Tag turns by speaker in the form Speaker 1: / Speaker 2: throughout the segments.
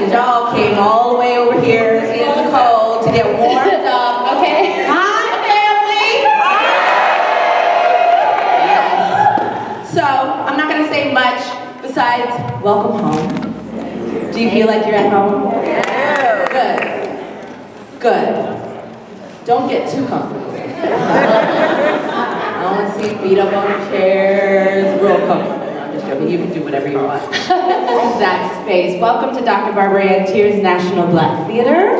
Speaker 1: because y'all came all the way over here in the cold to get warmed up. Okay. Hi, family. Yes. So I'm not going to say much besides welcome home. Do you feel like you're at home? Yeah. Good. Don't get too comfortable. I don't want to see feet up on chairs. Real comfortable. I'm just joking. You can do whatever you want. This is that space. Welcome to Dr. Barbara Ann Tears National Black Theater.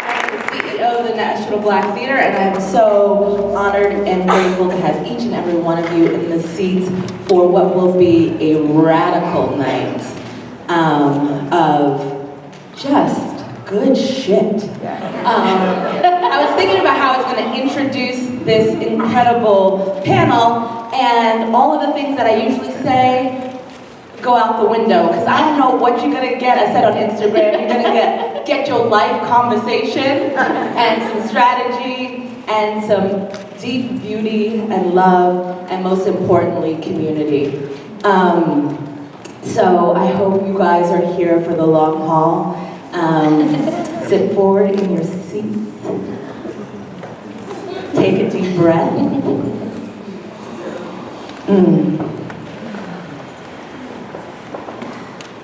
Speaker 1: I'm the CEO of the National Black Theater, and I'm so honored and grateful to have each and every one of you in the seats for what will be a radical night of just good shit. I was thinking about how I was going to introduce this incredible panel, and all of the things that I usually say go out the window, because I don't know what you're going to get. I said on Instagram, you're going to get your life conversation, and some strategy, and some deep beauty and love, and most importantly, community. So I hope you guys are here for the long haul. Sit forward in your seats. Take a deep breath.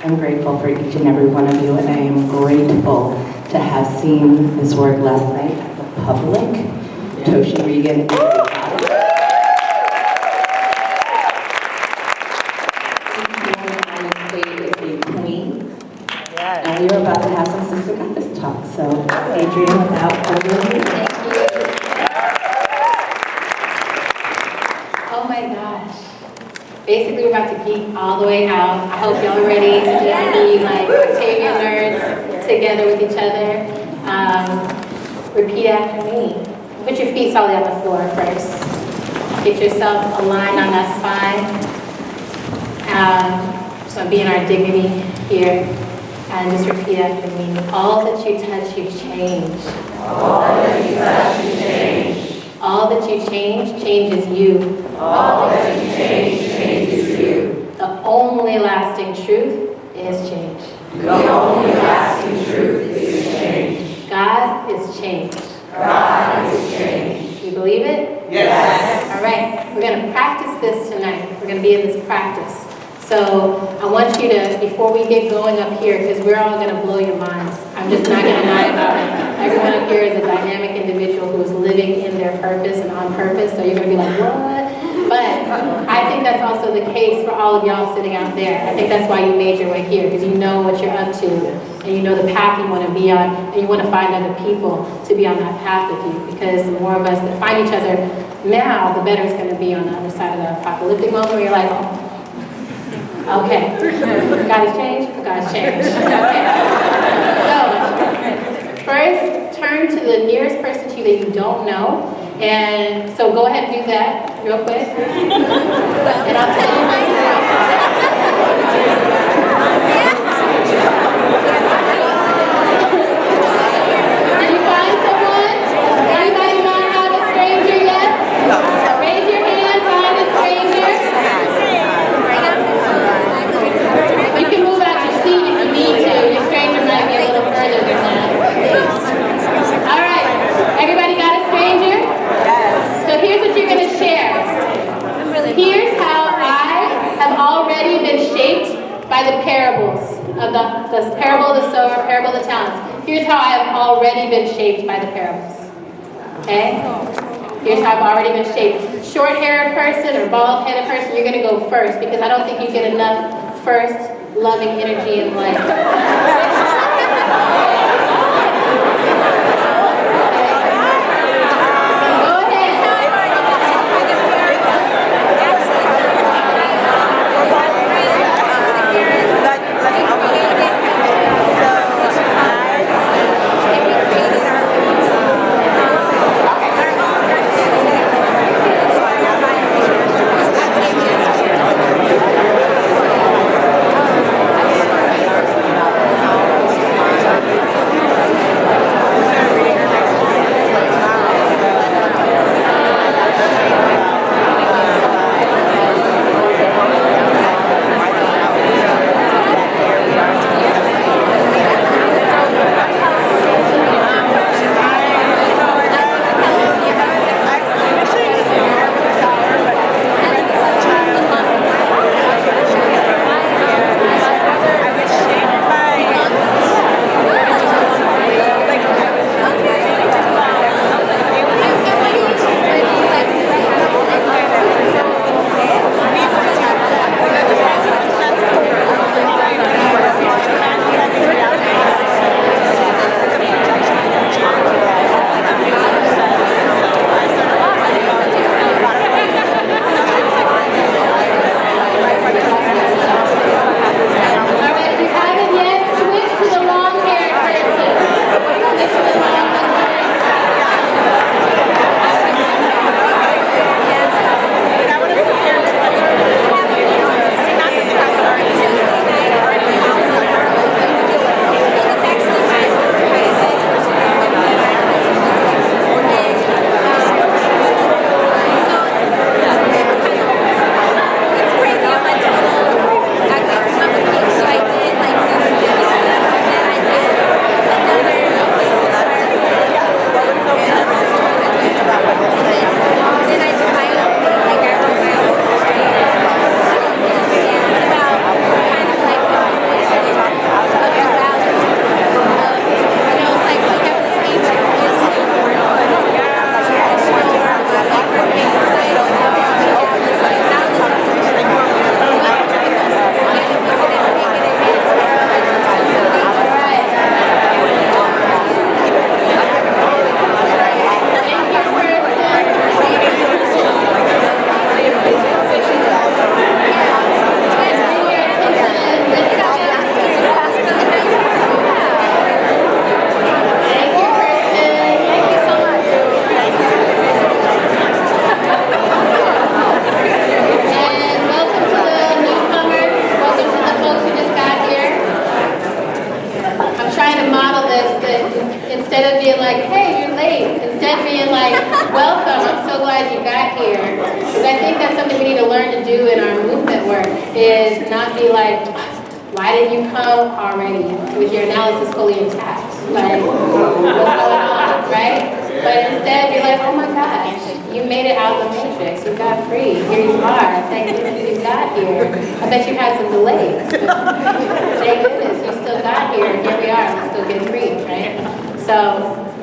Speaker 1: I'm grateful for each and every one of you, and I am grateful to have seen this work last night at the public. Toshi, Reagon, and you're about to have some sister goddess talk. So, Adrienne, without further ado.
Speaker 2: Thank you. Oh my gosh. Basically, we're about to geek all the way out. I hope y'all are ready to just be like Octavia nerds together with each other. Repeat after me. Put your feet solidly on the floor first. Get yourself aligned on that spine. So be in our dignity here. And just repeat after me. All that you touch, you change.
Speaker 3: All that you touch, you change.
Speaker 2: All that you change, changes you.
Speaker 3: All that you change, changes you.
Speaker 2: The only lasting truth is change.
Speaker 3: The only lasting truth is change.
Speaker 2: God is change.
Speaker 3: God is change.
Speaker 2: You believe it?
Speaker 3: Yes.
Speaker 2: All right. We're going to practice this tonight. We're going to be in this practice. So I want you to, before we get going up here, because we're all going to blow your minds. I'm just not going to lie about it. Everyone up here is a dynamic individual who is living in their purpose and on purpose. So you're going to be like, what? But I think that's also the case for all of y'all sitting out there. I think that's why you made your way here, because you know what you're up to, and you know the path you want to be on, and you want to find other people to be on that path with you. Because the more of us that find each other now, the better it's going to be on the other side of the apocalyptic moment where you're like, oh, okay, God has changed, God has changed. Okay. So, first, turn to the nearest person to you that you don't know. And so go ahead and do that real quick. And I'll tell you Did you find someone? Anybody not have a stranger yet? Raise your hand, find a stranger. You can move out your seat if you need to. Your stranger might be a little further than that. All right. Everybody got a stranger? So here's what you're going to share. Here's how I have already been shaped by the parables of the parable of the sower, parable of the talents. Here's how I have already been shaped by the parables. Okay? Here's how I've already been shaped. Short-haired person or bald-headed person, you're going to go first because I don't think you get enough first loving energy in life. hey, you're late. Instead being like, welcome, I'm so glad you got here. Because I think that's something we need to learn to do in our movement work, is not be like, why didn't you come already with your analysis fully intact? Like, what's going on, right? But instead be like, oh my gosh, you made it out of the matrix, you got free, here you are, thank goodness you got here. I bet you had some delays, but thank goodness you still got here, here we are, let's still get free, right? So,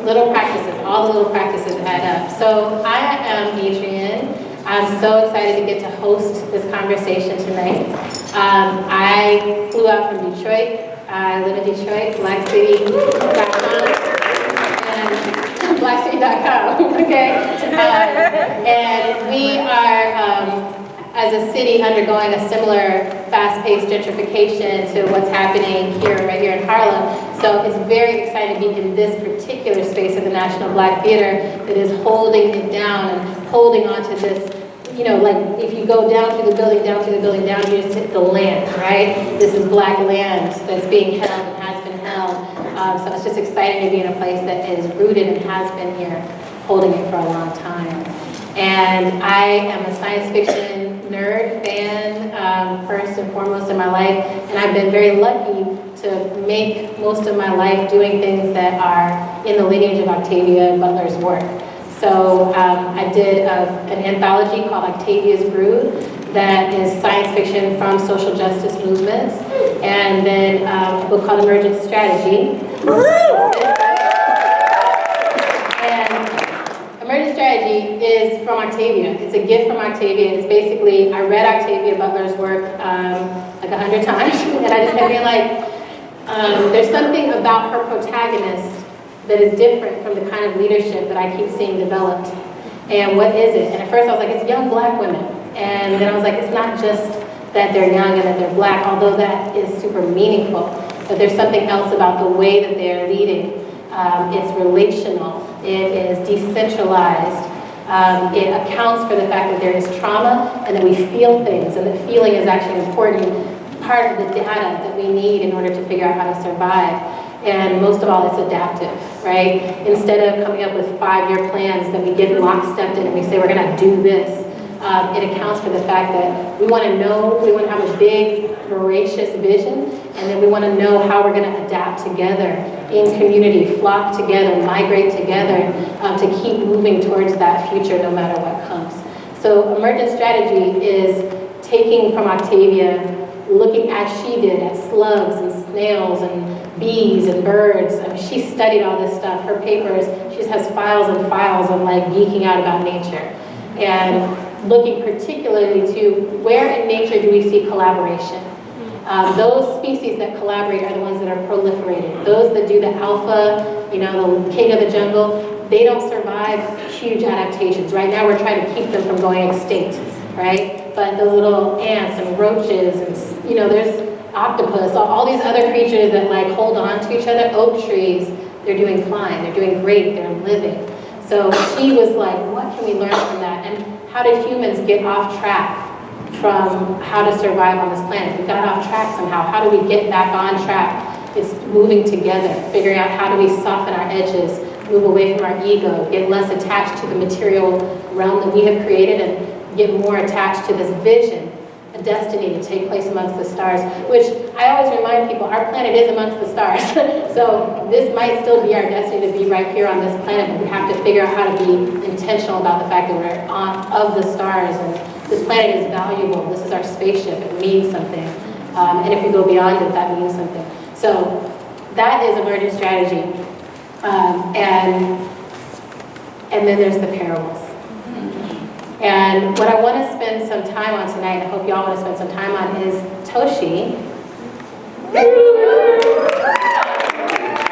Speaker 2: little practices, all the little practices add up. So, I am Adrienne. I'm so excited to get to host this conversation tonight. I flew out from Detroit. I live in Detroit, BlackCity.com, and BlackCity.com, okay? And we are, as a city, undergoing a similar fast-paced gentrification to what's happening right here in Harlem. So it's very exciting to be in this particular space of the National Black Theater that is holding it down and holding on to this. You know, like if you go down through the building, you just hit the land, right? This is Black land that's being held and has been held. So it's just exciting to be in a place that is rooted and has been here, holding it for a long time. And I am a science fiction nerd, fan, first and foremost in my life. And I've been very lucky to make most of my life doing things that are in the lineage of Octavia Butler's work. So I did an anthology called Octavia's Brood that is science fiction from social justice movements, and then a book called Emergent Strategy. And Emergent Strategy is from Octavia. It's a gift from Octavia. It's basically, I read Octavia Butler's work like 100 times, and I just kept being like, there's something about her protagonist that is different from the kind of leadership that I keep seeing developed. And what is it? And at first I was like, it's young Black women. And then I was like, it's not just that they're young and that they're Black, although that is super meaningful. But there's something else about the way that they're leading. It's relational. It is decentralized. It accounts for the fact that there is trauma and that we feel things, and that feeling is actually an important part of the data that we need in order to figure out how to survive. And most of all, it's adaptive, right? Instead of coming up with 5-year plans that we get lockstep in and we say we're gonna do this, it accounts for the fact that we wanna know, we wanna have a big, voracious vision, and then we wanna know how we're gonna adapt together in community, flock together, migrate together, to keep moving towards that future no matter what comes. So Emergent Strategy is taking from Octavia, looking as she did at slugs and snails and bees and birds. I mean, she studied all this stuff. Her papers, she just has files and files of like geeking out about nature. And looking particularly to where in nature do we see collaboration. Those species that collaborate are the ones that are proliferated. Those that do the alpha, you know, the king of the jungle, they don't survive huge adaptations. Right now we're trying to keep them from going extinct, right? But those little ants and roaches and, you know, there's octopus, all these other creatures that like hold on to each other, oak trees, they're doing fine, they're doing great, they're living. So she was like, what can we learn from that? And how did humans get off track from how to survive on this planet? We got off track somehow. How do we get back on track? It's moving together, figuring out how do we soften our edges, move away from our ego, get less attached to the material realm that we have created, and get more attached to this vision, a destiny to take place amongst the stars, which I always remind people, our planet is amongst the stars. So this might still be our destiny to be right here on this planet, but we have to figure out how to be intentional about the fact that we're of the stars, and this planet is valuable. This is our spaceship. It means something. And if we go beyond it, that means something. So that is Emergent Strategy. And then there's the parables. And what I want to spend some time on tonight, I hope y'all want to spend some time on, is Toshi.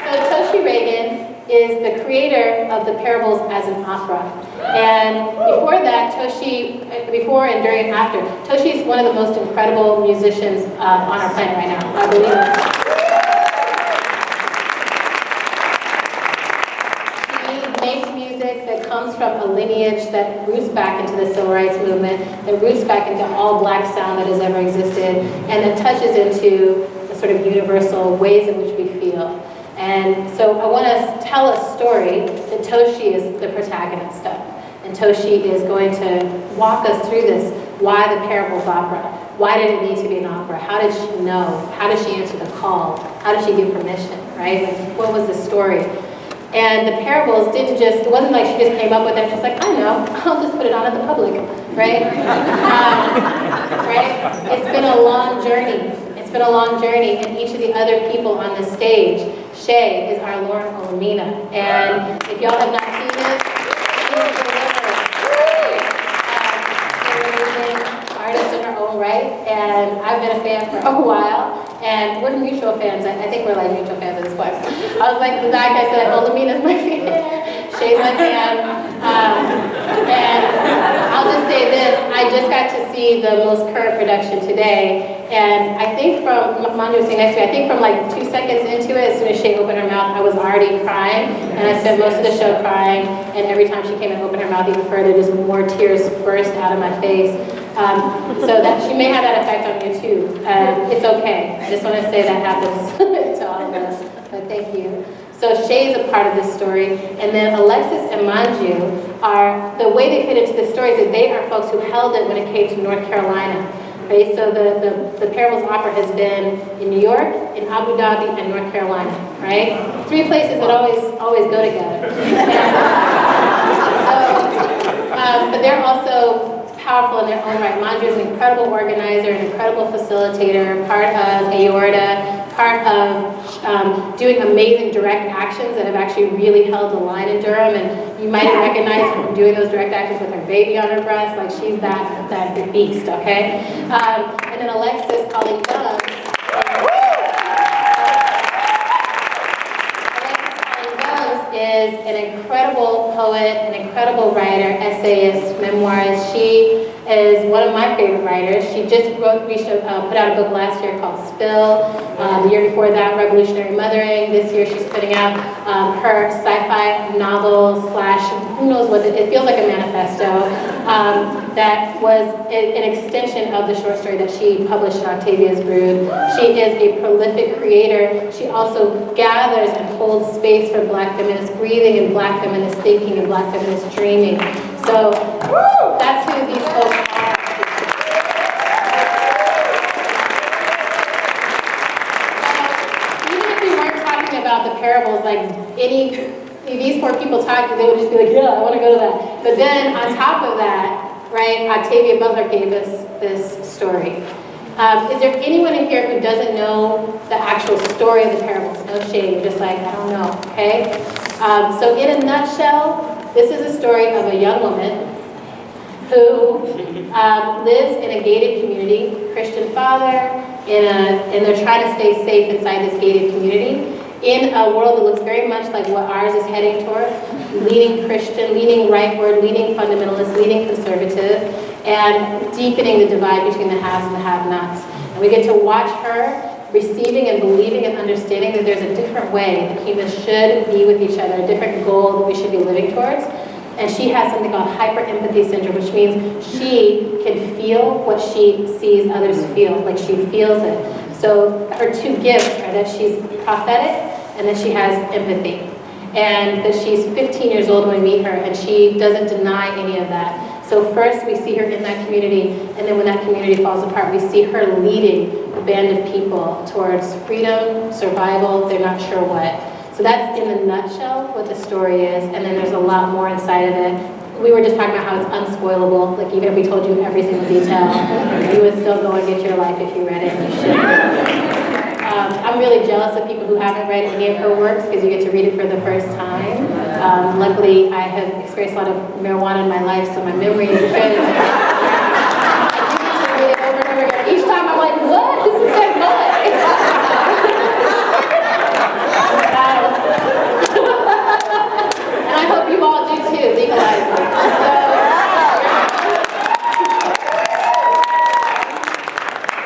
Speaker 2: So Toshi Reagon is the creator of the parables as an opera. And before that, before and during and after, Toshi is one of the most incredible musicians on our planet right now, I believe. That comes from a lineage that roots back into the civil rights movement, that roots back into all Black sound that has ever existed, and that touches into the sort of universal ways in which we feel. And And so I want to tell a story that Toshi is the protagonist of. And Toshi is going to walk us through this. Why the parables opera? Why did it need to be an opera? How did she know? How did she answer the call? How did she get permission, right? Like, what was the story? And the parables didn't just, it wasn't like she just came up with it, just like, I know, I'll just put it on at the public, right? Right? It's been a long journey. It's been a long journey, and each of the other people on the stage, Shay is our Lauren Olamina. And if y'all have not seen this, she's a amazing artist in her own right, and I've been a fan for a while. And we're mutual fans. I think we're like mutual fans at this point. I was like, I said, Olamina's my fan. Shay's my fan. And I'll just say this. I just got to see the most current production today. And I think from, Manju was sitting next to me, I think from like 2 seconds into it, as soon as Shay opened her mouth, I was already crying. And I spent most of the show crying. And every time she came and opened her mouth even further, just more tears burst out of my face. So that she may have that effect on you too. It's okay. I just want to say that happens to all of us. But thank you. So Shay is a part of this story, and then Alexis and Manju are, the way they fit into the story is that they are folks who held it when it came to North Carolina. Right? So the Parables Opera has been in New York, in Abu Dhabi, and North Carolina. Right? 3 places that always go together. But they're also powerful in their own right. Manju is an incredible organizer, an incredible facilitator, part of Aorta, part of doing amazing direct actions that have actually really held the line in Durham. And you might recognize her from doing those direct actions with her baby on her breast. Like, she's that beast, okay? And then Alexis, Pauline Gumbs. Is an incredible poet, an incredible writer, essayist, memoirist. She is one of my favorite writers. She just put out a book last year called Spill. The year before that, Revolutionary Mothering. This year she's putting out her sci-fi novel / who knows what, it feels like a manifesto, that was an extension of the short story that she published in Octavia's Brood. She is a prolific creator. She also gathers and holds space for Black feminist breathing and Black feminist thinking and Black feminist dreaming. So that's who these folks are. Even if we weren't talking about the parables, like these 4 people talking, they would just be like, yeah, I want to go to that. But then on top of that, right, Octavia Butler gave us this story. Is there anyone in here who doesn't know the actual story of the parables? No shade, just like, I don't know, okay? So in a nutshell, this is a story of a young woman who lives in a gated community, Christian father, and they're trying to stay safe inside this gated community, in a world that looks very much like what ours is heading toward, leaning Christian, leaning rightward, leaning fundamentalist, leaning conservative, and deepening the divide between the haves and the have-nots. And we get to watch her receiving and believing and understanding that there's a different way that humans should be with each other, a different goal that we should be living towards. And she has something called hyper-empathy syndrome, which means she can feel what she sees others feel, like she feels it. So her 2 gifts are that she's prophetic and that she has empathy. And that she's 15 years old when we meet her, and she doesn't deny any of that. So first we see her in that community, and then when that community falls apart, we see her leading a band of people towards freedom, survival, they're not sure what. So that's in a nutshell what the story is, and then there's a lot more inside of it. We were just talking about how it's unspoilable. Like, even if we told you every single detail, you would still go and get your life if you read it, and you should. I'm really jealous of people who haven't read any of her works because you get to read it for the first time. Luckily, I have experienced a lot of marijuana in my life, so my memory is good. I do get to read it over and over again. Each time I'm like, what? This is so good. And I hope you all do too, legalize it.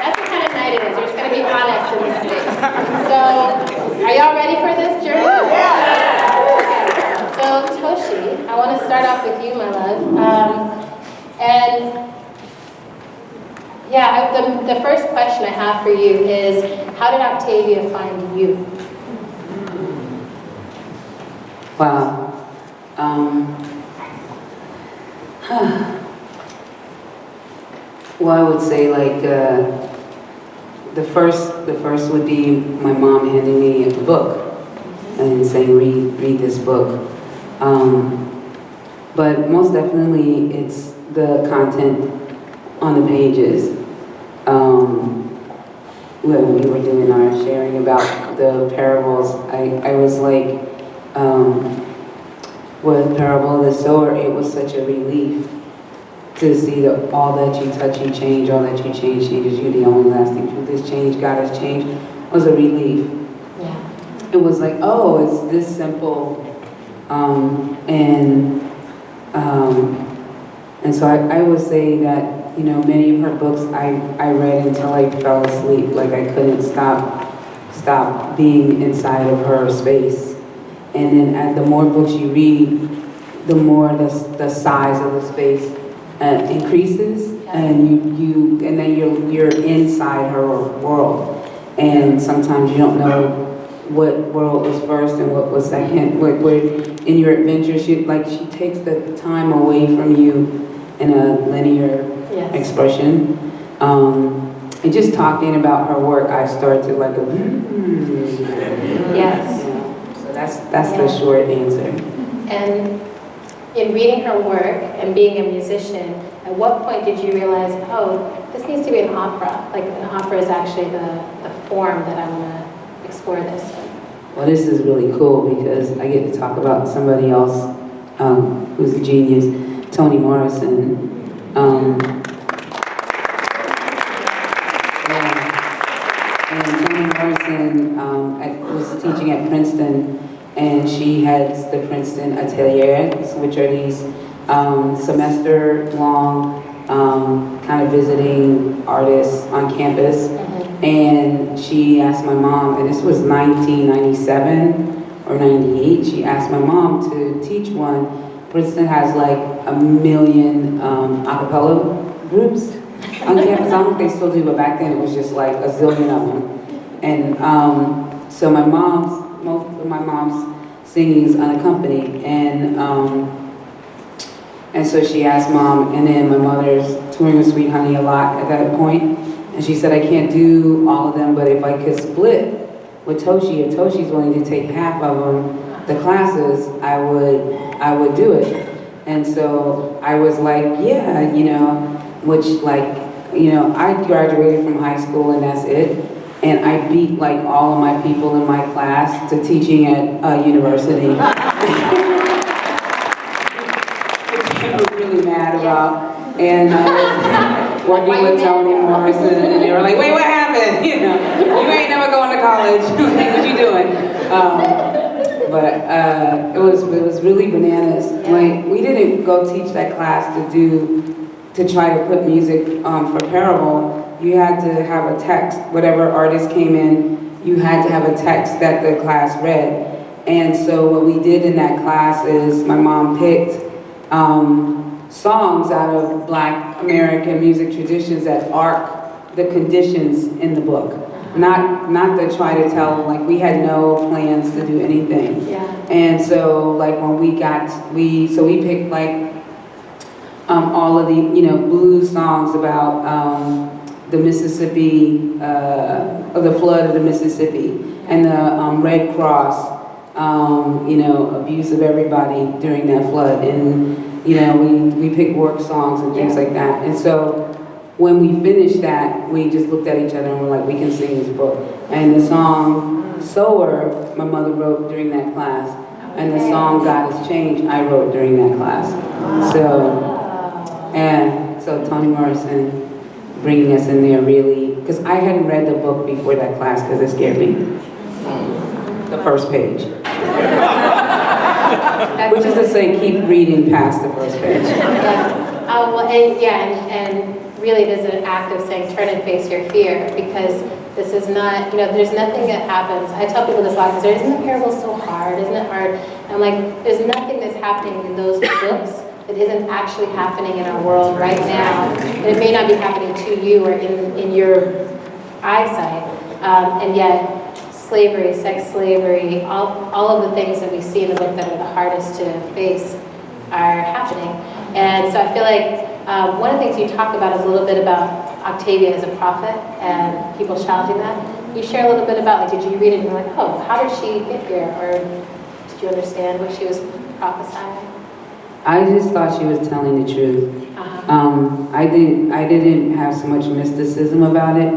Speaker 2: That's the kind of night it is. We're just going to be honest in this space. So, are y'all ready for this journey? Okay. So, Toshi, I want to start off with you, my love. The first question I have for you is, how did Octavia find you?
Speaker 4: Wow. Well, I would say like the first would be my mom handing me a book and saying, read this book. But most definitely, it's the content on the pages. When we were doing our sharing about the parables, I was like, with Parable of the Sower, it was such a relief to see that all that you touch, you change, all that you change changes you. The only lasting truth is change, God has changed, was a relief.
Speaker 2: Yeah.
Speaker 4: It was like, oh, it's this simple. And so I would say that, you know, many of her books I read until I fell asleep. Like I couldn't stop being inside of her space. And then as the more books you read, the more the size of the space increases, and then you're inside her world. And sometimes you don't know what world was first and what was second. Where in your adventure, she takes the time away from you in a linear expression. And just talking about her work, I started to like
Speaker 2: Yes.
Speaker 4: So that's the short answer.
Speaker 2: And in reading her work and being a musician, at what point did you realize, oh, this needs to be an opera? Like an opera is actually the form that I want to explore this in.
Speaker 4: Well, this is really cool because I get to talk about somebody else who's a genius, Toni Morrison. And Toni Morrison was teaching at Princeton, and she has the Princeton Atelier, which are these semester-long kind of visiting artists on campus. And she asked my mom, and this was 1997 or 98, she asked my mom to teach one. Princeton has like 1 million a cappella groups on campus. I don't know if they still do, but back then it was just like a zillion of them. And so most of my mom's singing is unaccompanied. And so she asked mom, and then my mother's touring with Sweet Honey a lot at that point. And she said, I can't do all of them, but if I could split with Toshi, if Toshi's willing to take half of them, the classes, I would do it. And so I was like, yeah, you know, which like, you know, I graduated from high school and that's it. And I beat like all of my people in my class to teaching at a university. Which I was really mad about. And I was working with Toni Morrison, and they were like, wait, what happened? You know, you ain't never going to college. What you doing? But it was really bananas. Like, we didn't go teach that class to try to put music for Parable. You had to have a text. Whatever artist came in, you had to have a text that the class read. And so what we did in that class is my mom picked songs out of Black American music traditions that arc the conditions in the book. Not to try to tell, like we had no plans to do anything.
Speaker 2: Yeah.
Speaker 4: And so like when we picked like all of the, you know, blues songs about the Mississippi, of the flood of the Mississippi, and the Red Cross, you know, abuse of everybody during that flood. And you know, we pick work songs and things like that. And so when we finished that, we just looked at each other and were like, we can sing this book. And the song Sower, my mother wrote during that class. And the song God Has Changed, I wrote during that class. So Toni Morrison bringing us in there really, because I hadn't read the book before that class because it scared me. The first page. Which is to say, keep reading past the first page.
Speaker 2: And really there's an act of saying, turn and face your fear, because this is not, you know, there's nothing that happens. I tell people this a lot, because isn't the parable so hard? Isn't it hard? And I'm like, there's nothing that's happening in those books that isn't actually happening in our world right now. And it may not be happening to you or in your eyesight. And yet, slavery, sex slavery, all of the things that we see in the book that are the hardest to face are happening. And so I feel like one of the things you talk about is a little bit about Octavia as a prophet and people challenging that. You share a little bit about, like, did you read it and you're like, oh, how did she get here? Or did you understand what she was prophesying?
Speaker 4: I just thought she was telling the truth. I didn't have so much mysticism about it,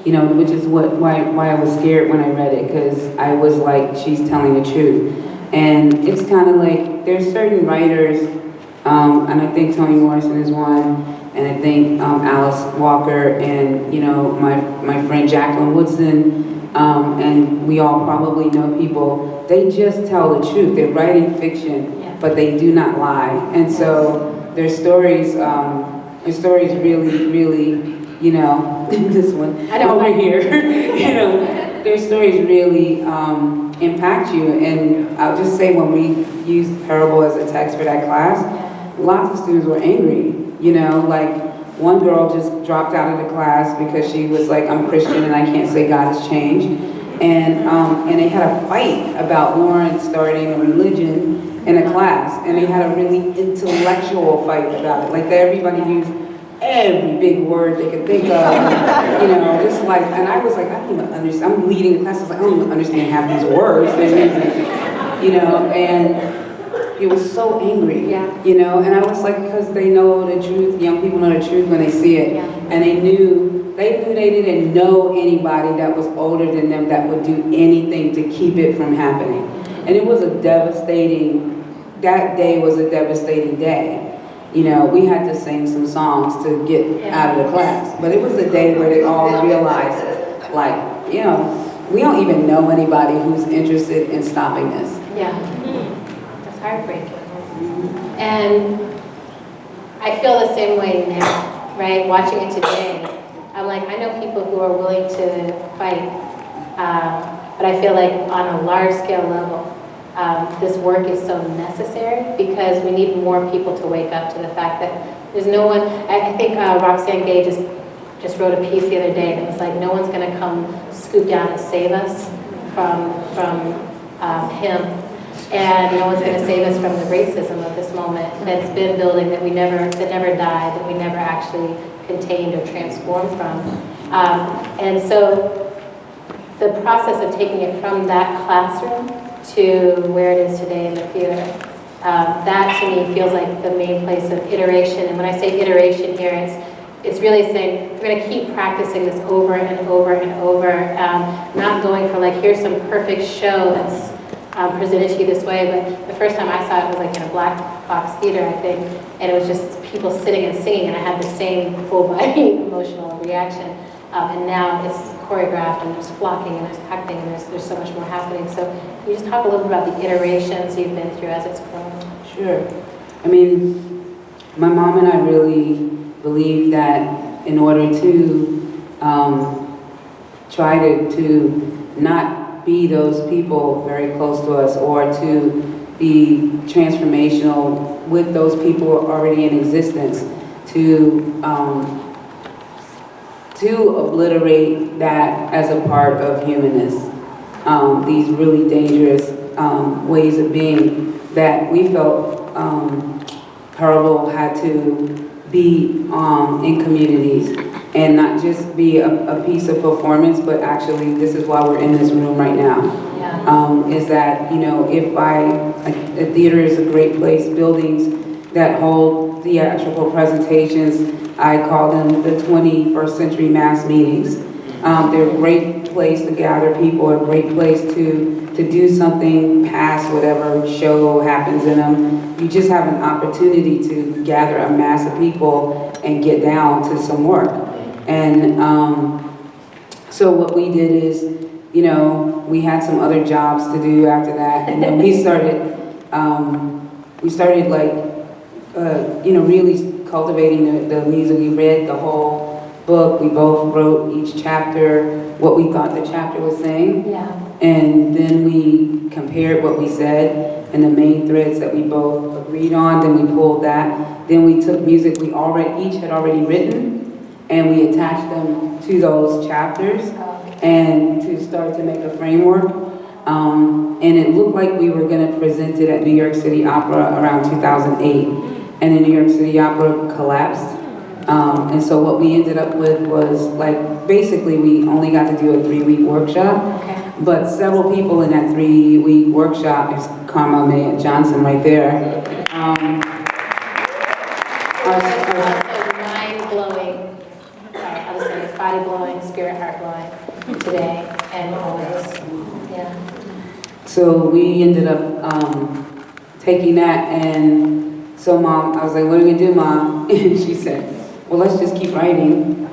Speaker 4: you know, which is why I was scared when I read it, because I was like, she's telling the truth. And it's kind of like, there's certain writers, and I think Toni Morrison is one, and I think Alice Walker, and, you know, my friend Jacqueline Woodson, and we all probably know people, they just tell the truth. They're writing fiction, but they do not lie. And so their stories really, you know, this one over here, you know, their stories really impact you. And I'll just say, when we used parable as a text for that class, lots of students were angry, you know, like one girl just dropped out of the class because she was like, I'm Christian and I can't say God has changed. And they had a fight about Lauren starting a religion in a class, and they had a really intellectual fight about it. Like, everybody used every big word they could think of, you know, just like, and I was like, I don't even understand. I'm leading the class, I was like, I don't even understand half these words they're using, you know, and it was so angry, you know, and I was like, because they know the truth, young people know the truth when they see it, and they knew they didn't know anybody that was older than them that would do anything to keep it from happening. And it was that day was a devastating day. You know, we had to sing some songs to get out of the class. But it was a day where they all realized, like, you know, we don't even know anybody who's interested in stopping this.
Speaker 2: Yeah, that's heartbreaking. And I feel the same way now, right? Watching it today, I'm like, I know people who are willing to fight, but I feel like on a large scale level, this work is so necessary because we need more people to wake up to the fact that there's no one. I think Roxane Gay just wrote a piece the other day, and it was like, no one's going to come scoop down and save us from him, and no one's going to save us from the racism of this moment that's been building, that never died, that we never actually contained or transformed from. And so the process of taking it from that classroom to where it is today in the theater, that to me feels like the main place of iteration. And when I say iteration here, it's really saying we're going to keep practicing this over and over and over, not going for like, here's some perfect show that's presented to you this way. But the first time I saw it was like in a black box theater, I think, and it was just people sitting and singing, and I had the same full body emotional reaction. And now it's choreographed, and there's flocking, and there's acting, and there's so much more happening. So can you just talk a little bit about the iterations you've been through as it's grown?
Speaker 4: Sure. I mean, my mom and I really believe that in order to try to not be those people very close to us, or to be transformational with those people who are already in existence, to obliterate that as a part of humanness. These really dangerous ways of being that we felt Parable had to be in communities, and not just be a piece of performance, but actually this is why we're in this room right now. Is that, you know, a theater is a great place, buildings that hold theatrical presentations, I call them the 21st century mass meetings. They're a great place to gather people, a great place to do something past whatever show happens in them. You just have an opportunity to gather a mass of people and get down to some work. And so what we did is, you know, we had some other jobs to do after that, and then we started like, you know, really cultivating the music. We read the whole book. We both wrote each chapter, what we thought the chapter was saying. And then we compared what we said and the main threads that we both agreed on. Then we pulled that. Then we took music we each had already written, and we attached them to those chapters. and to start to make a framework. And it looked like we were going to present it at New York City Opera around 2008, and the New York City Opera collapsed. And so what we ended up with was like, basically we only got to do a 3-week workshop, but several people in that 3-week workshop, is Karma May Johnson right there.
Speaker 2: Also mind-blowing, I would say body-blowing, spirit heart-blowing today and always, yeah.
Speaker 4: So we ended up taking that, and so Mom, I was like, what are we gonna do, Mom? And she said, well, let's just keep writing,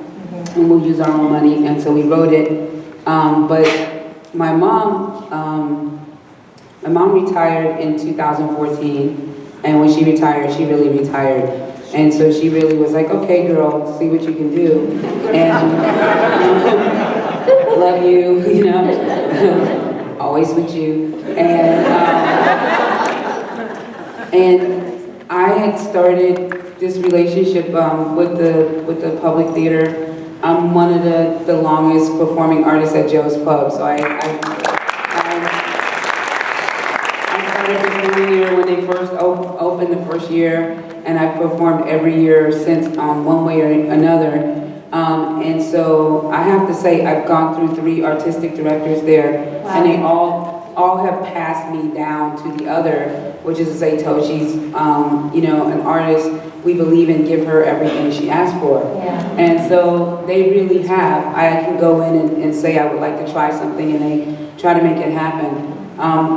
Speaker 4: and we'll use our own money. And so we wrote it. But my mom retired in 2014, and when she retired, she really retired. And so she really was like, okay, girl, see what you can do. And love you, you know, always with you. And I had started this relationship with the public theater. I'm one of the longest performing artists at Joe's Pub, so I started performing here when they first opened the first year, and I've performed every year since, one way or another. And so I have to say I've gone through 3 artistic directors there, wow. And they all have passed me down to the other, which is to say Toshi's, you know, an artist. We believe in give her everything she asks for. Yeah. And so they really have. I can go in and say I would like to try something, and they try to make it happen.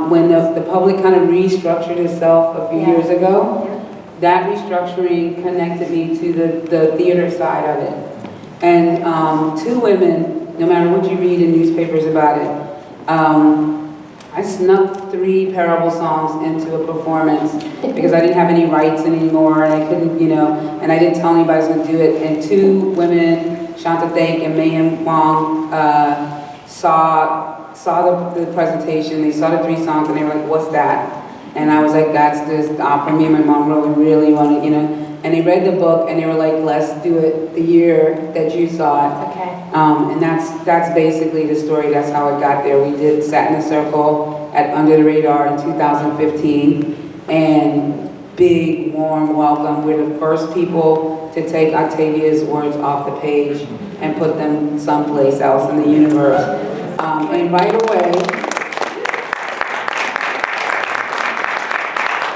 Speaker 4: When the public kind of restructured itself a few years ago, that restructuring connected me to the theater side of it. And 2 women, no matter what you read in newspapers about it, I snuck 3 parable songs into a performance because I didn't have any rights anymore, and I couldn't, you know, and I didn't tell anybody I was going to do it. And 2 women, Shanta Thaik and Mayim Wong, saw the presentation. They saw the 3 songs, and they were like, "What's that?" And I was like, "That's this opera me and my mom wrote. We really want to, you know." And they read the book, and they were like, "Let's do it the year that you saw it."
Speaker 2: Okay.
Speaker 4: And that's basically the story. That's how it got there. We did Sat in the Circle at Under the Radar in 2015, and big warm welcome. We're the first people to take Octavia's words off the page and put them someplace else in the universe. And right away.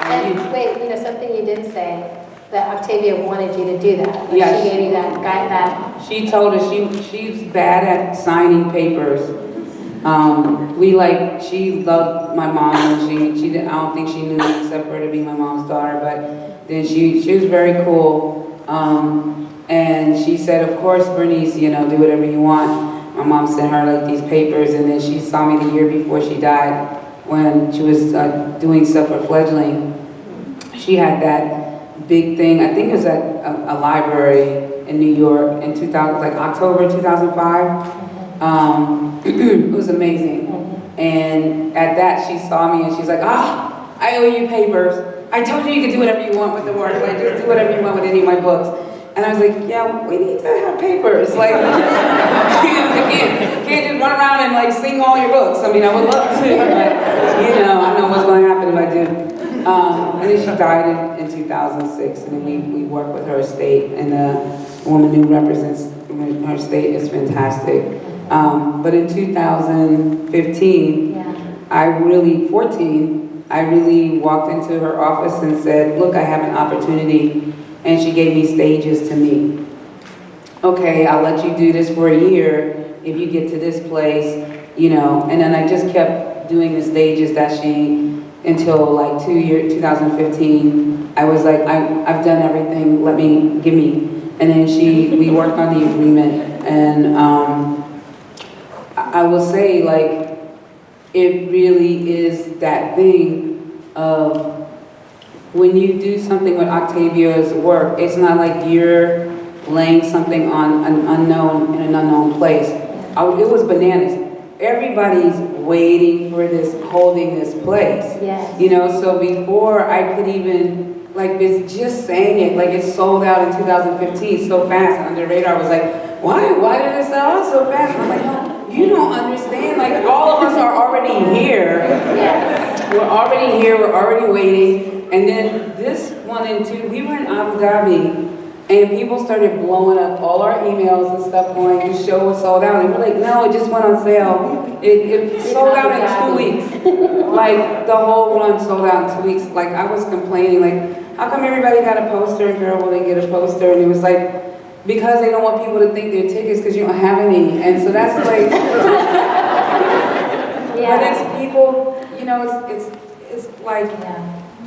Speaker 2: And wait, you know, something you did say, that Octavia wanted you to do that. Like
Speaker 4: yes.
Speaker 2: She gave you that guide that.
Speaker 4: She told us she's bad at signing papers. She loved my mom, and she didn't, I don't think she knew me except for her to be my mom's daughter, but then she was very cool. And she said, of course, Bernice, you know, do whatever you want. My mom sent her like these papers, and then she saw me the year before she died when she was doing stuff for fledgling. She had that big thing, I think it was at a library in New York in 2000, like October 2005. It was amazing. And at that, she saw me and she's like, I owe you papers. I told you you could do whatever you want with the work. Like, just do whatever you want with any of my books. And I was like, yeah, we need to have papers. Like, you can't just run around and like sing all your books. I mean, I would love to, but you know, I know what's going to happen if I do. And then she died in 2006, and then we worked with her estate, and the woman who represents her estate is fantastic. But in 2015, I really walked into her office and said, look, I have an opportunity, and she gave me stages to meet. Okay, I'll let you do this for a year if you get to this place, you know, and then I just kept doing the stages that until like 2015, I was like, I've done everything, give me. And then we worked on the agreement, and I will say, like, it really is that thing of when you do something with Octavia's work, it's not like you're laying something on in an unknown place. It was bananas. Everybody's waiting for this, holding this place. Yes. You know, so before I could even, like, it's just saying it, like it sold out in 2015 so fast. Under Radar was like, why did it sell out so fast? I'm like, you don't understand, like all of us are already here.
Speaker 2: Yes.
Speaker 4: We're already here, we're already waiting. And then this one and two, we were in Abu Dhabi and people started blowing up all our emails and stuff going, the show was sold out. And we're like, no, it just went on sale. It sold out in 2 weeks. Like the whole run sold out in 2 weeks. Like I was complaining, like, how come everybody got a poster and girl, well, they get a poster? And it was like, because they don't want people to think they're tickets because you don't have any. And so that's like, but it's people, you know, it's like,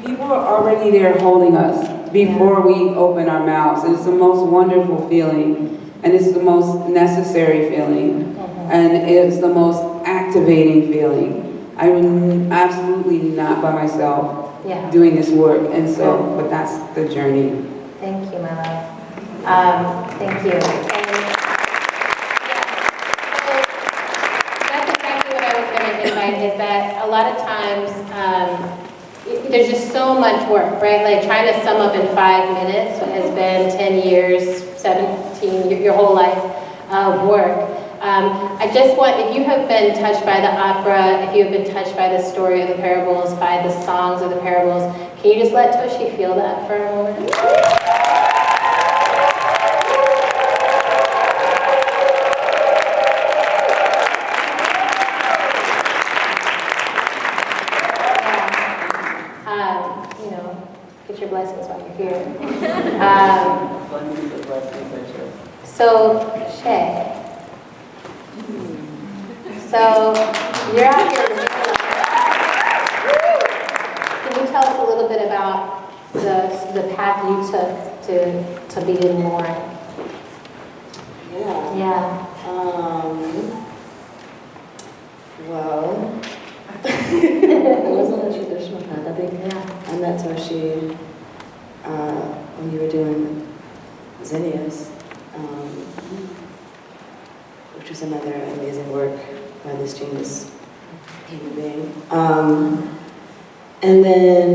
Speaker 4: people are already there holding us before we open our mouths. And it's the most wonderful feeling. And it's the most necessary feeling. And it's the most activating feeling. I'm absolutely not by myself doing this work. And so, but that's the journey.
Speaker 2: Thank you, my love. Thank you. That's exactly what I was going to invite, is that a lot of times, there's just so much work, right? Like trying to sum up in 5 minutes what has been 10 years, 17, your whole life of work. I just want, if you have been touched by the opera, if you have been touched by the story of the parables, by the songs of the parables, can you just let Toshi feel that for a moment? You know, get your blessings while you're here. So, Shay. So, you're out here. Can you tell us a little bit about the path you took to be in more? Yeah.
Speaker 5: Well, it wasn't a traditional path. I think I met Toshi when you were doing Zinnias, which was another amazing work by this genius human being. And then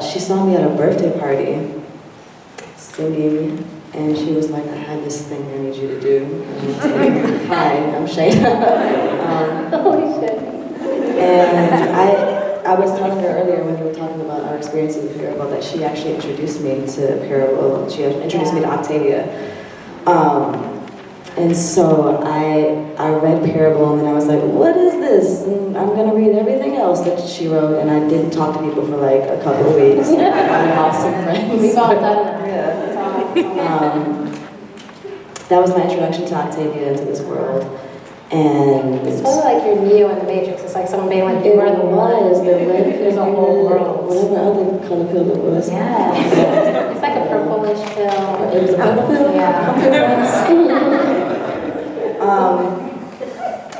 Speaker 5: she saw me at a birthday party singing, and she was like, I have this thing I need you to do. And I was like, hi, I'm Shayna.
Speaker 2: Holy shit.
Speaker 5: And I was telling her earlier when we were talking about our experience with Parable that she actually introduced me to Parable. She introduced me to Octavia. And so I read Parable, and then I was like, what is this? And I'm gonna read everything else that she wrote, and I didn't talk to people for like a couple of weeks. We lost some friends.
Speaker 2: We've all done that.
Speaker 5: That was my introduction to Octavia into this world. And
Speaker 2: It's totally like you're Neo in the Matrix. It's like someone being like, you are the one. There's a whole world.
Speaker 5: Whatever other color pill it was.
Speaker 2: Yeah. It's like a purplish pill.
Speaker 5: It was a purple pill?
Speaker 2: Yeah.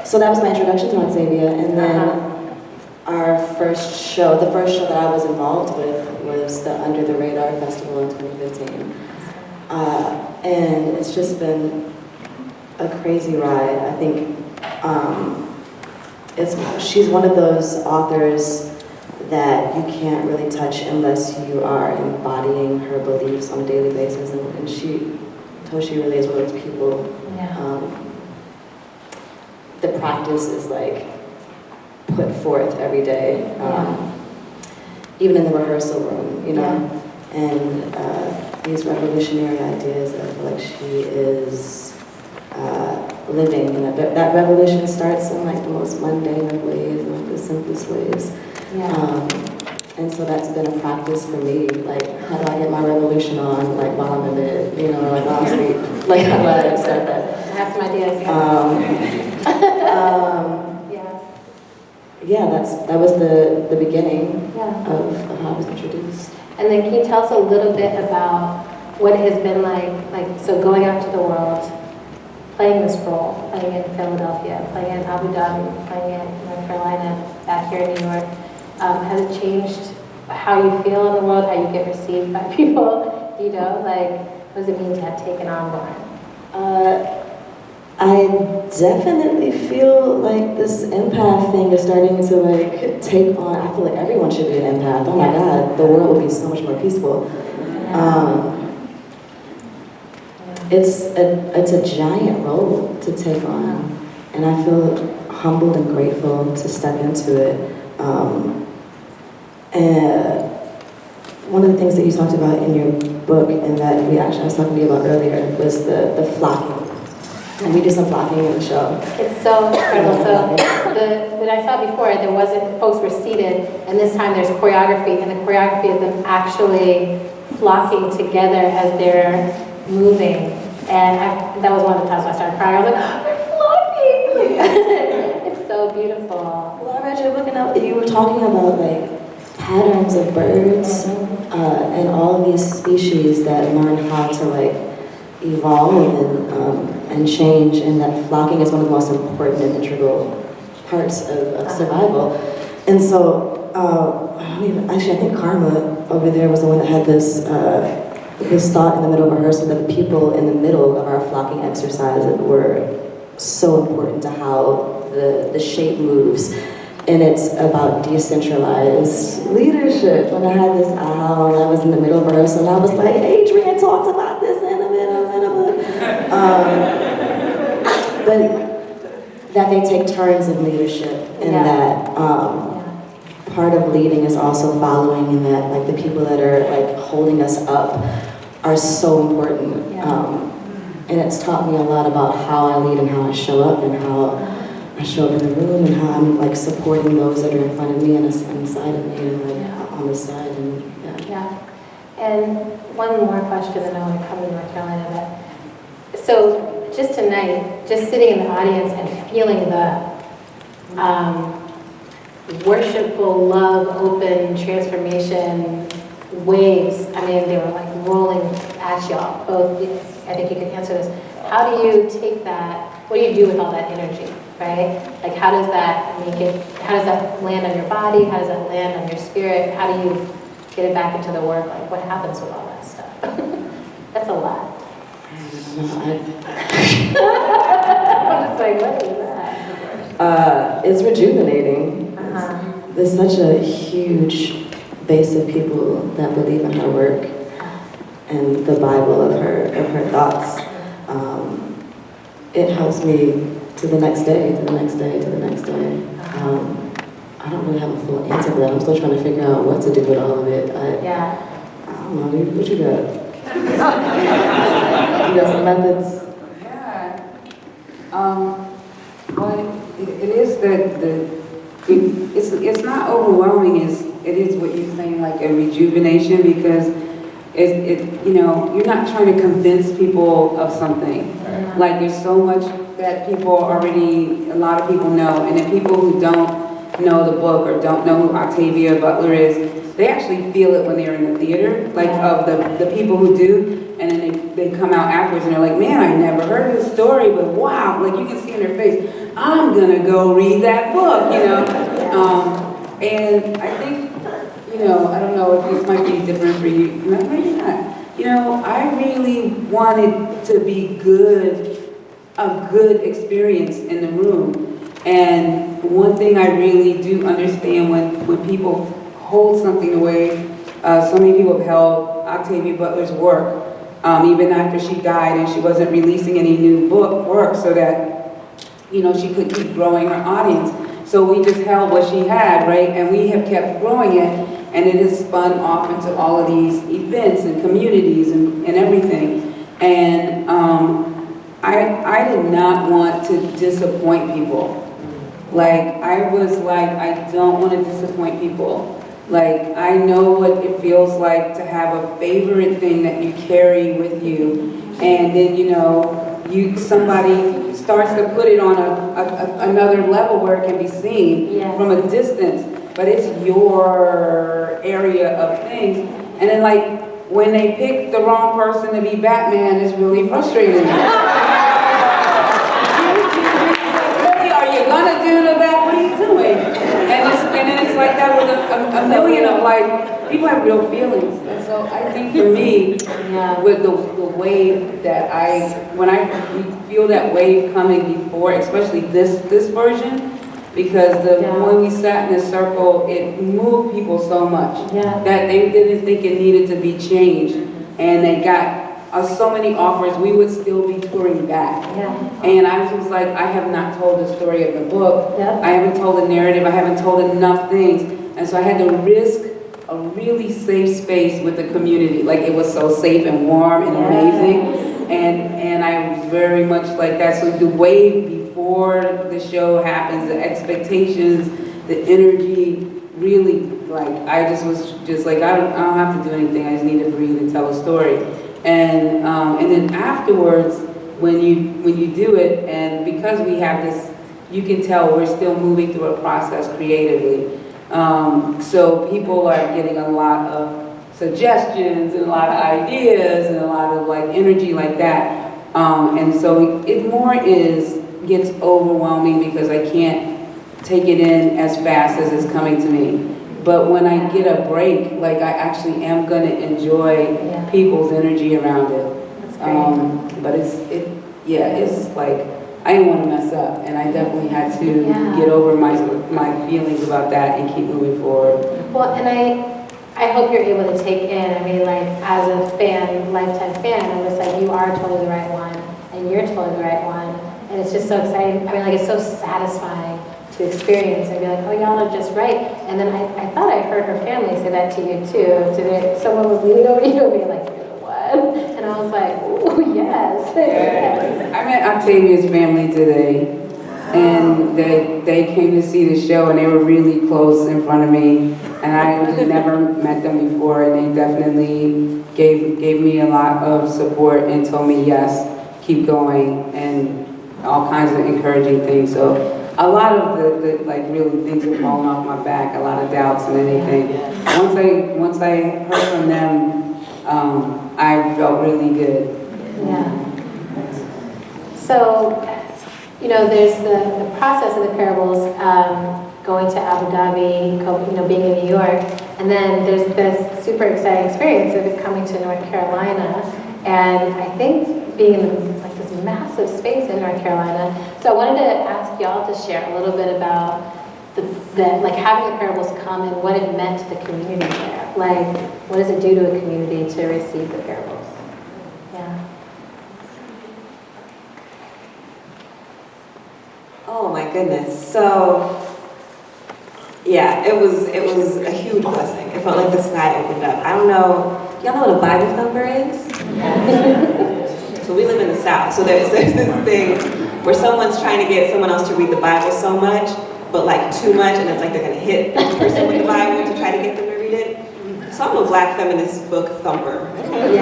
Speaker 5: So that was my introduction to Octavia, and then our first show, the first show that I was involved with was the Under the Radar Festival in 2015. And it's just been a crazy ride. I think she's one of those authors that you can't really touch unless you are embodying her beliefs on a daily basis, and Toshi really is one of those people. The practice is like put forth every day, even in the rehearsal room, you know. And these revolutionary ideas, I feel like she is living. And that revolution starts in like the most mundane of ways, and like the simplest ways. And so that's been a practice for me. Like, how do I get my revolution on, like while I'm in bed, you know, like while I'm asleep? Like, how do I start that?
Speaker 2: I have some ideas.
Speaker 5: That was the beginning of how I was introduced.
Speaker 2: And then can you tell us a little bit about what it has been like so going out to the world, playing this role, playing in Philadelphia, playing in Abu Dhabi, playing in North Carolina, back here in New York. Has it changed how you feel in the world, how you get received by people? You know, like, what does it mean to have taken on more?
Speaker 5: I definitely feel like this empath thing is starting to like take on. I feel like everyone should be an empath. Oh my God, the world would be so much more peaceful. It's a giant role to take on. And I feel humbled and grateful to step into it. And one of the things that you talked about in your book, and that I was talking to you about earlier, was the flocking. And we do some flocking in the show.
Speaker 2: It's so incredible. So what I saw before, folks were seated, and this time there's choreography, and the choreography is them actually flocking together as they're moving. And that was one of the times when I started crying. I was like, oh, they're flocking! It's so beautiful.
Speaker 5: Well, I read your book, and you were talking about like patterns of birds and all of these species that learn how to like evolve and change, and that flocking is one of the most important and integral parts of survival. And so, I think Karma over there was the one that had this thought in the middle of rehearsal that the people in the middle of our flocking exercise were so important to how the shape moves. And it's about decentralized leadership. And I had this aha when I was in the middle of rehearsal, and I was like, Adrienne talked about this in the middle. But that they take turns of leadership, and that part of leading is also following, and that like the people that are like holding us up are so important. And it's taught me a lot about how I lead and how I show up, and how I show up in the room, and how I'm like supporting those that are in front of me and inside of me, and like on the side. And
Speaker 2: And one more question, and I want to come to North Carolina. So just tonight, just sitting in the audience and feeling the worshipful, love, open, transformation waves. I mean, they were like rolling at y'all. Both, I think you can answer this. How do you take that? What do you do with all that energy, right? Like, how does that land on your body? How does that land on your spirit? How do you get it back into the work? Like, what happens with all that stuff? That's a lot.
Speaker 5: no,
Speaker 2: I'm just like, what is that?
Speaker 5: it's rejuvenating. There's such a huge base of people that believe in her work and the Bible of her thoughts. It helps me to the next day, to the next day, to the next day. I don't really have a full answer for that. I'm still trying to figure out what to do with all of it. I don't know. What you got? You got some methods?
Speaker 4: Yeah. Well, it is it's not overwhelming. It is what you're saying, like a rejuvenation, because you're not trying to convince people of something. Like, there's so much that a lot of people know, and the people who don't know the book or don't know who Octavia Butler is, they actually feel it when they're in the theater, like of the people who do, and then they come out afterwards and they're like, man, I never heard of this story, but wow, like you can see in their face, I'm gonna go read that book, and I think, I don't know if this might be different for you, maybe not. I really wanted to be a good experience in the room. And one thing I really do understand when people hold something away, so many people have held Octavia Butler's work, even after she died and she wasn't releasing any new work so that, she could keep growing her audience. So we just held what she had, right? And we have kept growing it, and it has spun off into all of these events and communities and everything. And I did not want to disappoint people. Like, I was like, I don't want to disappoint people. Like, I know what it feels like to have a favorite thing that you carry with you, and then, somebody starts to put it on another level where it can be seen from a distance, but it's your area of things. And then, like, when they pick the wrong person to be Batman, it's really frustrating. Really, are you gonna do the Bat? What are you doing? And then it's like that with a million of, like, people have real feelings. And so I think for me, with the wave that when I feel that wave coming before, especially this version, because when we sat in this circle, it moved people so much that they didn't think it needed to be changed, and they got so many offers, we would still be touring back.
Speaker 2: Yeah.
Speaker 4: And I was like, I have not told the story of the book.
Speaker 2: Yep.
Speaker 4: I haven't told the narrative. I haven't told enough things. And so I had to risk a really safe space with the community. Like, it was so safe and warm and amazing. And I was very much like that. So the way before the show happens, the expectations, the energy, really, like, I just was just like, I don't have to do anything. I just need to breathe and tell a story. And then afterwards, when you do it, and because we have this, you can tell we're still moving through a process creatively. So people are getting a lot of suggestions and a lot of ideas and a lot of like energy like that. And so it more gets overwhelming because I can't take it in as fast as it's coming to me. But when I get a break, like, I actually am gonna enjoy people's energy around it.
Speaker 2: That's great.
Speaker 4: But it's like, I didn't want to mess up, and I definitely had to get over my feelings about that and keep moving forward.
Speaker 2: Well, and I hope you're able to take in, I mean, like, as a fan, lifetime fan, I'm just like, you are totally the right one, and you're totally the right one, and it's just so exciting. I mean, like, it's so satisfying to experience and be like, oh, y'all are just right. And then I thought I heard her family say that to you too. Today, someone was leaning over you and being like, you're the one. And I was like, ooh, yes.
Speaker 4: I met Octavia's family today, and they came to see the show, and they were really close in front of me, and I had never met them before, and they definitely gave me a lot of support and told me, yes, keep going, and all kinds of encouraging things. So a lot of the like, really things are falling off my back, a lot of doubts and anything. Once I heard from them, I felt really good.
Speaker 2: Yeah. So, you know, there's the process of the parables, going to Abu Dhabi, being in New York, and then there's this super exciting experience of it coming to North Carolina, and I think being in like this massive space in North Carolina. So I wanted to ask y'all to share a little bit about like having the parables come and what it meant to the community there. Like, what does it do to a community to receive the parables? Yeah.
Speaker 6: Oh my goodness. So yeah, it was a huge blessing. It felt like the sky opened up. I don't know, y'all know what a Bible thumper is? So we live in the South, so there's this thing where someone's trying to get someone else to read the Bible so much, but like too much, and it's like they're gonna hit the person with the Bible to try to get them to read it. So I'm a Black feminist book thumper. And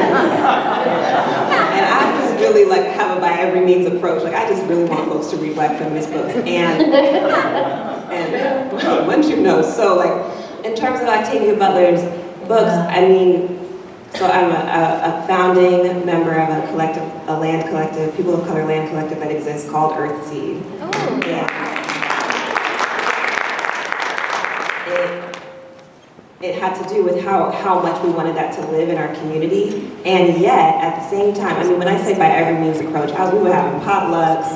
Speaker 6: I just really like have a by every means approach. Like, I just really want folks to read Black feminist books. And once you know, so like in terms of Octavia Butler's books, I mean, so I'm a founding member of a collective, a land collective, people of color land collective that exists called Earthseed.
Speaker 2: Oh.
Speaker 6: Yeah. It had to do with how much we wanted that to live in our community, and yet at the same time, I mean, when I say by every means approach, we were having potlucks,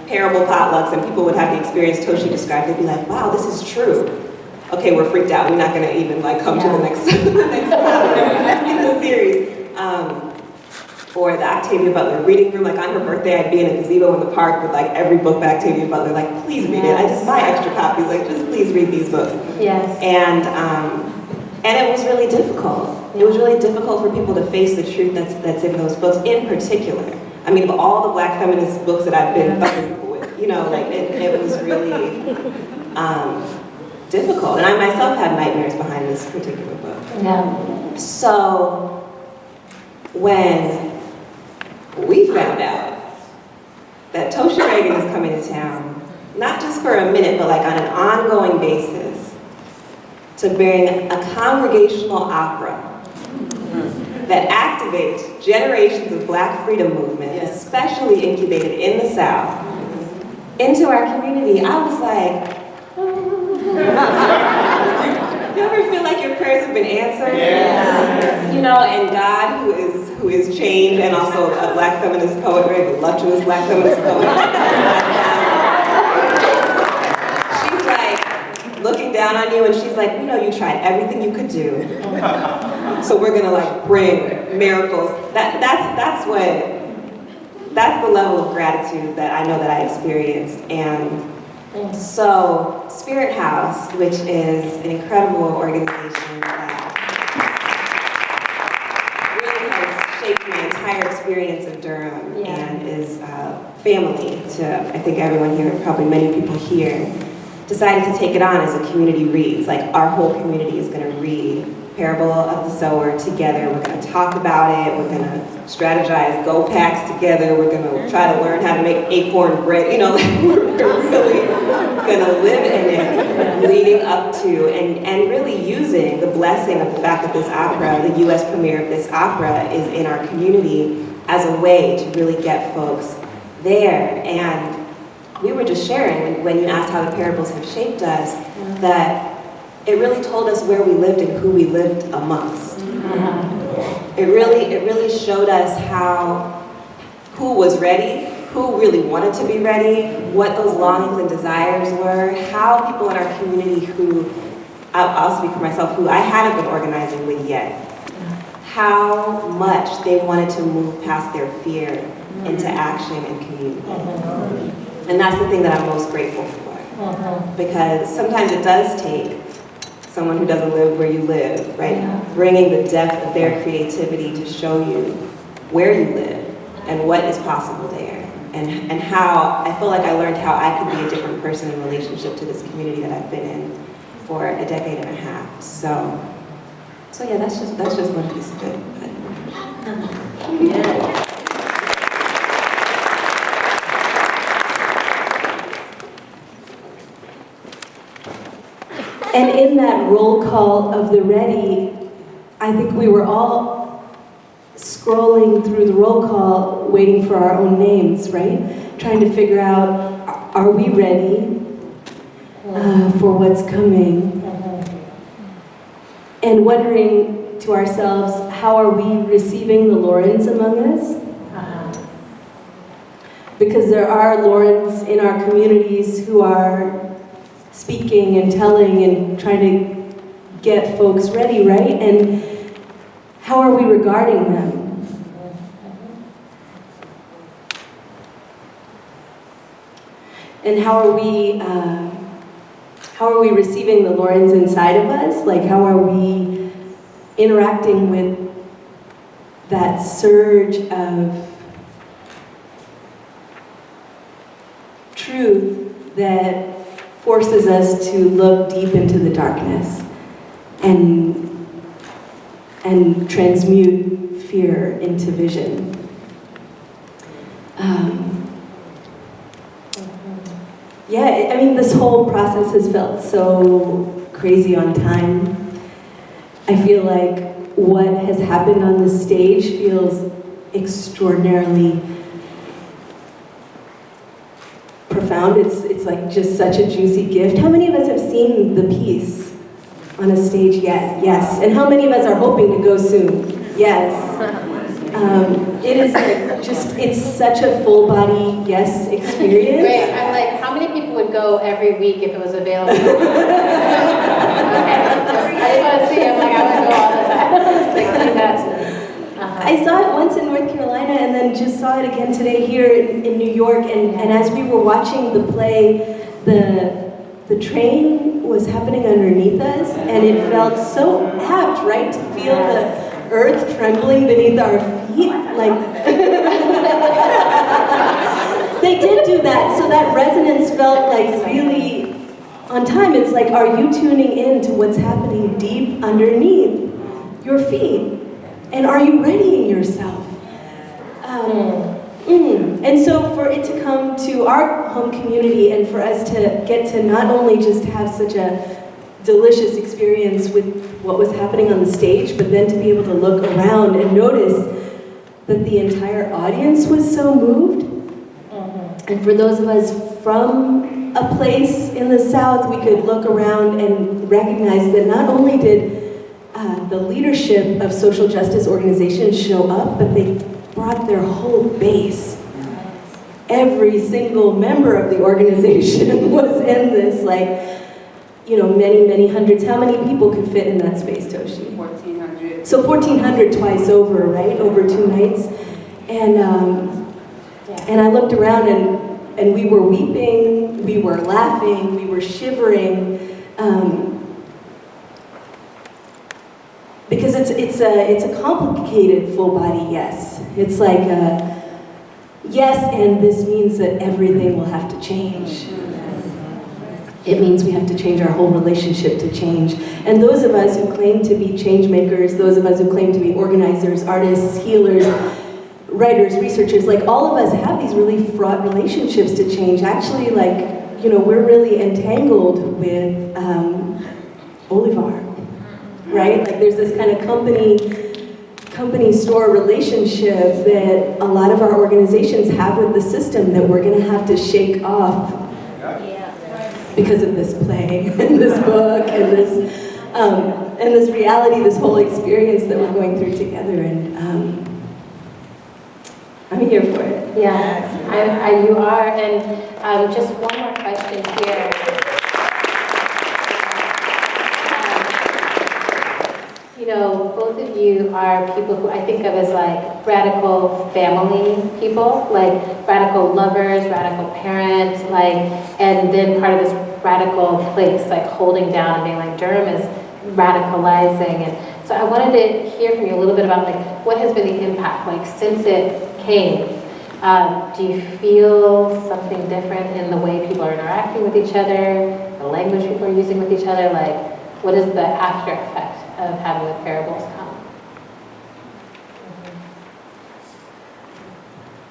Speaker 6: parable potlucks, and people would have the experience Toshi described. They'd be like, "Wow, this is true." Okay, we're freaked out. We're not going to even like come to the next potluck in the series. Or the Octavia Butler reading room. Like on her birthday, I'd be in a gazebo in the park with like every book by Octavia Butler. Like, please read it. I just buy extra copies. Like, just please read these books.
Speaker 2: Yes.
Speaker 6: And it was really difficult. It was really difficult for people to face the truth that's in those books, in particular. I mean, of all the Black feminist books that I've been thumping people with, like it was really difficult. And I myself had nightmares behind this particular book.
Speaker 2: Yeah.
Speaker 6: So when we found out that Toshi Reagon is coming to town, not just for a minute, but like on an ongoing basis, to bring a congregational opera that activates generations of Black freedom movement, especially incubated in the South, into our community, I was like, you ever feel like your prayers have been answered? Yeah. And God, who is change, and also a Black feminist poet, very voluptuous Black feminist poet. She's like looking down on you, and she's like, you tried everything you could do. So we're gonna like bring miracles. That's the level of gratitude that I know that I experienced. And so Spirit House, which is an incredible organization that really has shaped my entire experience of Durham and is family to, I think, everyone here, probably many people here, decided to take it on as a community reads. Like, our whole community is gonna read Parable of the Sower together. We're gonna talk about it. We're gonna strategize go packs together. We're gonna try to learn how to make acorn bread. You know, like, we're really gonna live in it leading up to and really using the blessing of the fact that this opera, the US premiere of this opera, is in our community as a way to really get folks there. And we were just sharing when you asked how the parables have shaped us, that it really told us where we lived and who we lived amongst. It really showed us who was ready, who really wanted to be ready, what those longings and desires were, how people in our community who, I'll speak for myself, who I hadn't been organizing with yet, how much they wanted to move past their fear into action and community. And that's the thing that I'm most grateful for. Because sometimes it does take someone who doesn't live where you live, right? Bringing the depth of their creativity to show you where you live and what is possible there. And how, I feel like I learned how I could be a different person in relationship to this community that I've been in for a decade and a half. So yeah, that's just one piece of it.
Speaker 7: And in that roll call of the ready, I think we were all scrolling through the roll call, waiting for our own names, right? Trying to figure out, are we ready for what's coming? And wondering to ourselves, how are we receiving the Laurens among us? Because there are Laurens in our communities who are speaking and telling and trying to get folks ready, right? And how are we regarding them? And how are we receiving the Laurens inside of us? Like, how are we interacting with that surge of truth that forces us to look deep into the darkness and transmute fear into vision. Yeah, I mean, this whole process has felt so crazy on time. I feel like what has happened on the stage feels extraordinarily profound. It's like just such a juicy gift. How many of us have seen the piece on a stage yet? Yes. And how many of us are hoping to go soon? Yes. It is like it's such a full body yes experience.
Speaker 2: Great. I'm like, how many people would go every week if it was available? Okay. I just want to see. I'm like, I would go all the time. Like that's.
Speaker 7: I saw it once in North Carolina and then just saw it again today here in New York. And as we were watching the play, the train was happening underneath us, and it felt so apt, right, to feel the earth trembling beneath our feet. Like they did do that, so that resonance felt like really on time. It's like, are you tuning in to what's happening deep underneath your feet? And are you readying yourself? And so for it to come to our home community and for us to get to not only just have such a delicious experience with what was happening on the stage, but then to be able to look around and notice that the entire audience was so moved. And for those of us from a place in the South, we could look around and recognize that not only did the leadership of social justice organizations show up, but they brought their whole base. Every single member of the organization was in this, like, you know, many, many hundreds. How many people could fit in that space, Toshi?
Speaker 4: 1,400.
Speaker 7: So 1,400 twice over, right? Over 2 nights. And I looked around and we were weeping, we were laughing, we were shivering. Because it's a complicated full body yes. It's like yes, and this means that everything will have to change. It means we have to change our whole relationship to change. And those of us who claim to be change makers, those of us who claim to be organizers, artists, healers, writers, researchers, like all of us have these really fraught relationships to change. Actually, like, you know, we're really entangled with Olivar, right? Like there's this kind of company store relationship that a lot of our organizations have with the system that we're gonna have to shake off because of this play and this book and this reality, this whole experience that we're going through together. And I'm here for it.
Speaker 2: Yeah, you are. And just one more question here. You know, both of you are people who I think of as like radical family people, like radical lovers, radical parents, like, and then part of this radical place, like holding down and being like Durham is radicalizing. And so I wanted to hear from you a little bit about like what has been the impact, like since it came. Do you feel something different in the way people are interacting with each other, the language people are using with each other? Like, what is the after effect of having the parables come?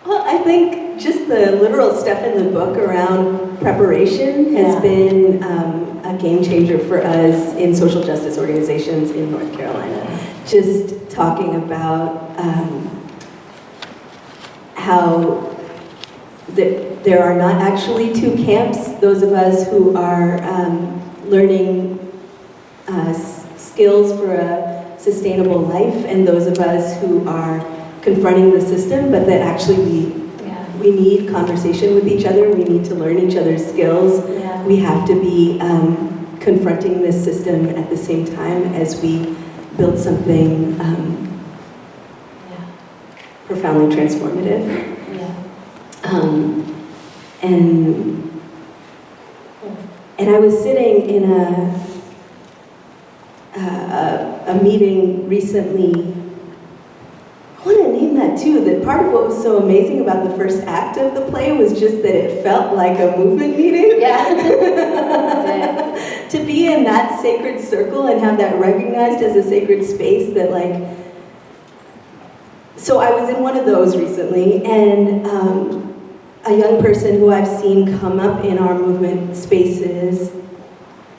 Speaker 7: Well, I think just the literal stuff in the book around preparation has been a game changer for us in social justice organizations in North Carolina. Just talking about how there are not actually two camps, those of us who are learning skills for a sustainable life, and those of us who are confronting the system, but that actually we need conversation with each other, we need to learn each other's skills. We have to be confronting this system at the same time as we build something profoundly transformative. And I was sitting in a meeting recently. I want to name that too, that part of what was so amazing about the first act of the play was just that it felt like a movement meeting. To be in that sacred circle and have that recognized as a sacred space that like, so I was in one of those recently, and a young person who I've seen come up in our movement spaces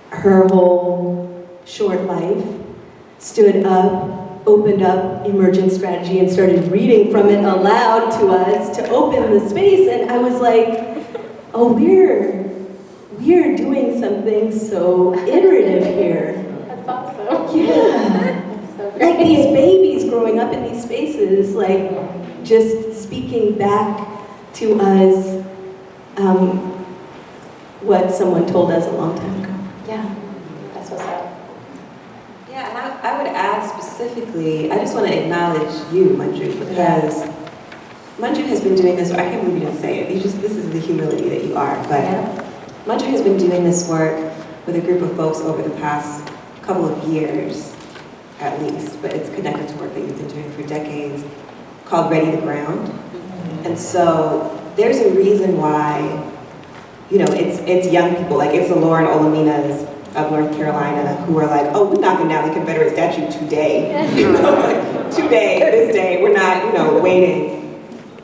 Speaker 7: her whole short life, stood up, opened up Emergent Strategy and started reading from it aloud to us to open the space, and I was like, oh, we're doing something so iterative here.
Speaker 2: That's awesome.
Speaker 7: Yeah.
Speaker 2: So great.
Speaker 7: Like these babies growing up in these spaces, like just speaking back to us what someone told us a long time ago.
Speaker 2: Yeah, that's what's up.
Speaker 6: Yeah, and I would add specifically, I just want to acknowledge you, Manju, because Manju has been doing this, I can't believe you didn't say it, this is the humility that you are, but Manju has been doing this work with a group of folks over the past couple of years, at least, but it's connected to work that you've been doing for decades, called Ready to Ground. And so there's a reason why, you know, it's young people, like it's the Lauren Olaminas of North Carolina who are like, oh, we're knocking down the Confederate statue today. Today, this day, we're not, you know, waiting.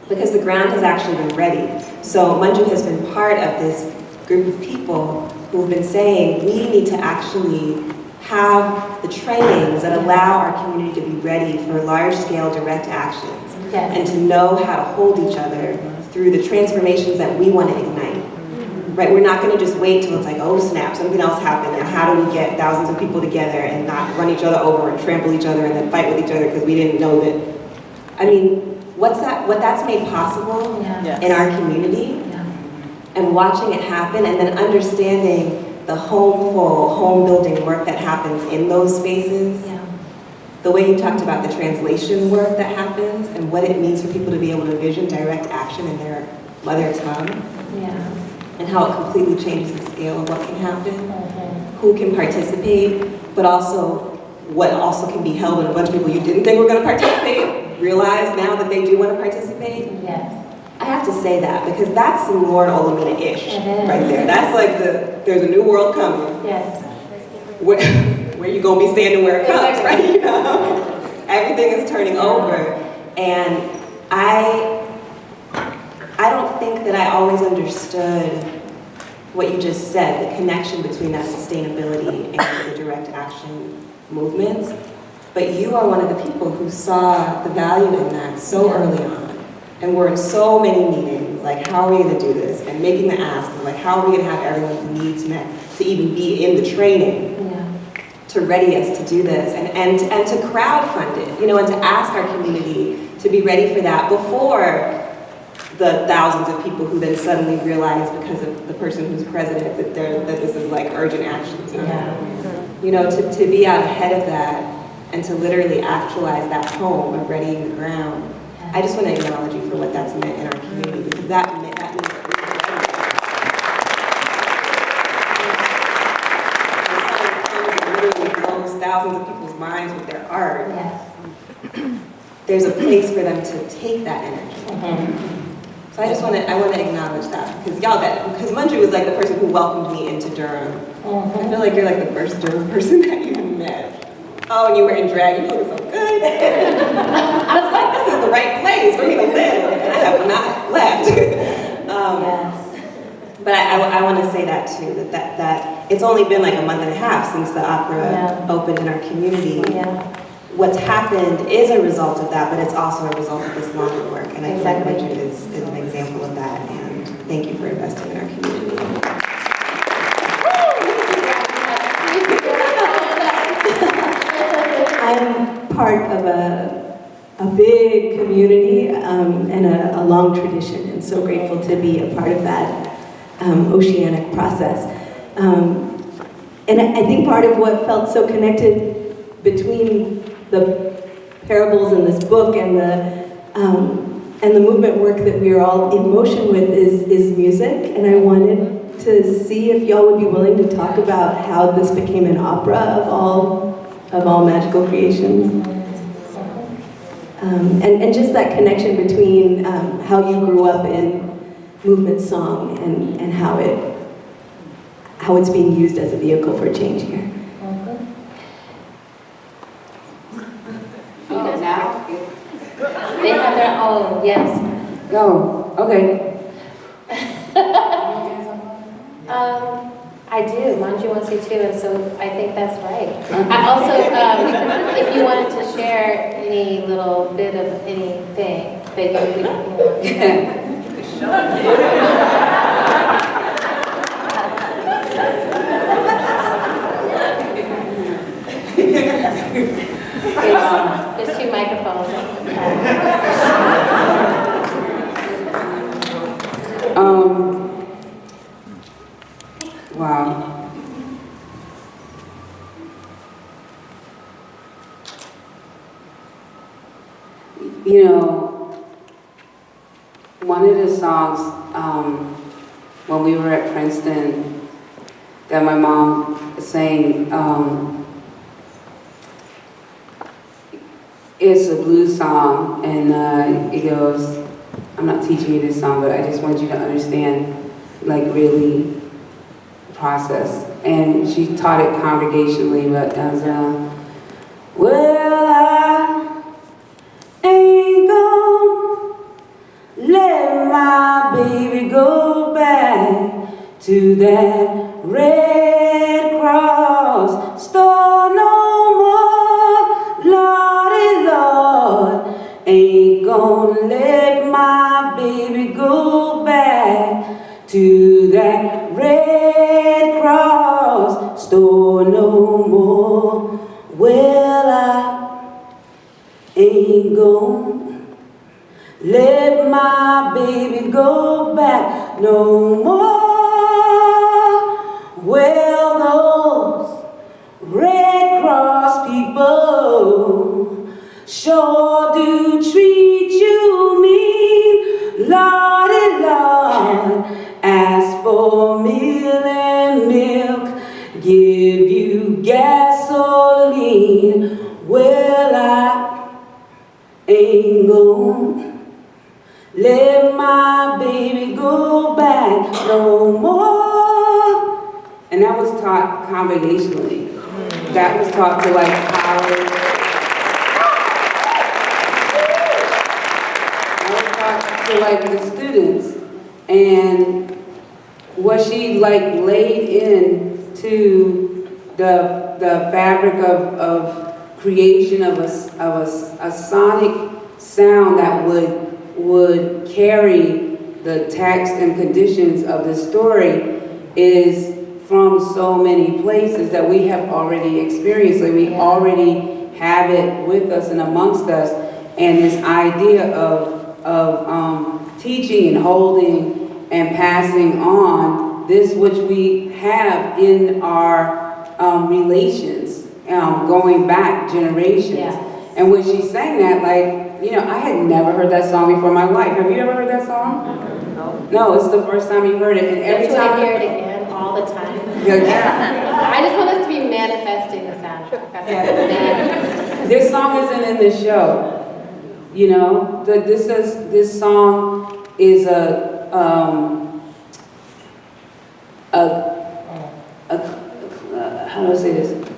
Speaker 6: Because the ground has actually been ready. So Manju has been part of this group of people who've been saying we need to actually have the trainings that allow our community to be ready for large-scale direct actions. And to know how to hold each other through the transformations that we want to ignite. Right? We're not going to just wait till it's like, oh snap, something else happened, and how do we get thousands of people together and not run each other over and trample each other and then fight with each other because we didn't know that. I mean, what that's made possible in our community, and watching it happen, and then understanding the home building work that happens in those spaces. the way you talked about the translation work that happens and what it means for people to be able to envision direct action in their mother tongue.
Speaker 2: Yeah.
Speaker 6: And how it completely changes the scale of what can happen, who can participate, but also what also can be held when a bunch of people you didn't think were going to participate realize now that they do want to participate.
Speaker 2: Yes.
Speaker 6: I have to say that because that's some Lord Olamina-ish
Speaker 2: It is.
Speaker 6: right there. That's like there's a new world coming.
Speaker 2: Yes.
Speaker 6: Where you gonna be standing where it comes, right? You know? Everything is turning over. And I don't think that I always understood what you just said, the connection between that sustainability and the direct action movements. But you are one of the people who saw the value in that so early on. And we're in so many meetings, like how are we gonna do this? And making the ask, like how are we gonna have everyone's needs met to even be in the training to ready us to do this and to crowdfund it, you know, and to ask our community to be ready for that before the thousands of people who then suddenly realize because of the person who's president that this is like urgent action. You know, to be out ahead of that and to literally actualize that home of readying the ground. I just want to acknowledge you for what that's meant in our community because that means that we can literally blows thousands of people's minds with their art.
Speaker 2: Yes.
Speaker 6: There's a place for them to take that energy. So I want to acknowledge that because Manju was like the person who welcomed me into Durham. I feel like you're like the first Durham person that you met. Oh, and you were in drag, you look so good. I was like, this is the right place for me to live. And I have not left. But I want to say that too, that it's only been like a month and a half since the opera opened in our community. What's happened is a result of that, but it's also a result of this longer work. And I think Manju is an example of that. And thank you for investing in our community.
Speaker 7: I'm part of a big community and a long tradition, and so grateful to be a part of that oceanic process. And I think part of what felt so connected between the parables in this book and the movement work that we are all in motion with is music, and I wanted to see if y'all would be willing to talk about how this became an opera of all magical creations. And just that connection between how you grew up in movement song and how it's being used as a vehicle for change here.
Speaker 4: Oh, now?
Speaker 2: They have their own, yes.
Speaker 4: Go, okay.
Speaker 2: I do. Manju wants you to, and so I think that's right. I also, if you wanted to share any little bit of anything that you want to share. There's 2 microphones.
Speaker 4: Wow. You know, one of the songs when we were at Princeton that my mom sang, it's a blues song, and it goes, I'm not teaching you this song, but I just want you to understand, like, really process. And she taught it congregationally, but as well, I ain't gonna let my baby go back to that Red Cross store no more. Lordy Lord, ain't gonna let my baby go back to that Red Cross store no more. Well, I ain't gonna let my baby go back no more. Well, those Red Cross Cross people sure do treat you mean, Lordy Lord. Ask for meal and milk, give you gasoline. Well, I ain't gonna let my baby go back no more. And that was taught congregationally. That was taught to like college. That was taught to like the students. And what she like laid into the fabric of creation of a sonic sound that would carry the text and conditions of the story is from so many places that we have already experienced. Like we already have it with us and amongst us. And this idea of teaching and holding and passing on this which we have in our relations, going back generations.
Speaker 2: Yeah.
Speaker 4: And when she sang that, like, you know, I had never heard that song before in my life. Have you ever heard that song? No. No, it's the first time you heard it. And every time
Speaker 2: I hear it again all the time.
Speaker 4: Yeah.
Speaker 2: I just want us to be manifesting the soundtrack. That's
Speaker 4: This song isn't in the show. You know, this song is how do I say this?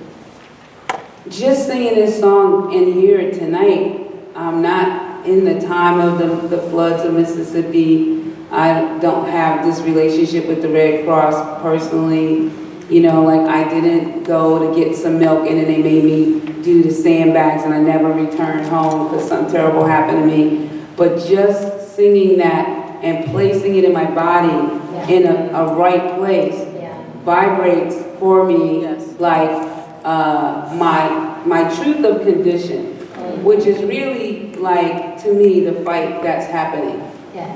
Speaker 4: Just singing this song in here tonight, I'm not in the time of the floods of Mississippi. I don't have this relationship with the Red Cross personally. You know, like I didn't go to get some milk and then they made me do the sandbags and I never returned home because something terrible happened to me. But just singing that and placing it in my body in a right place vibrates for me like my truth of condition, which is really like, to me, the fight that's happening.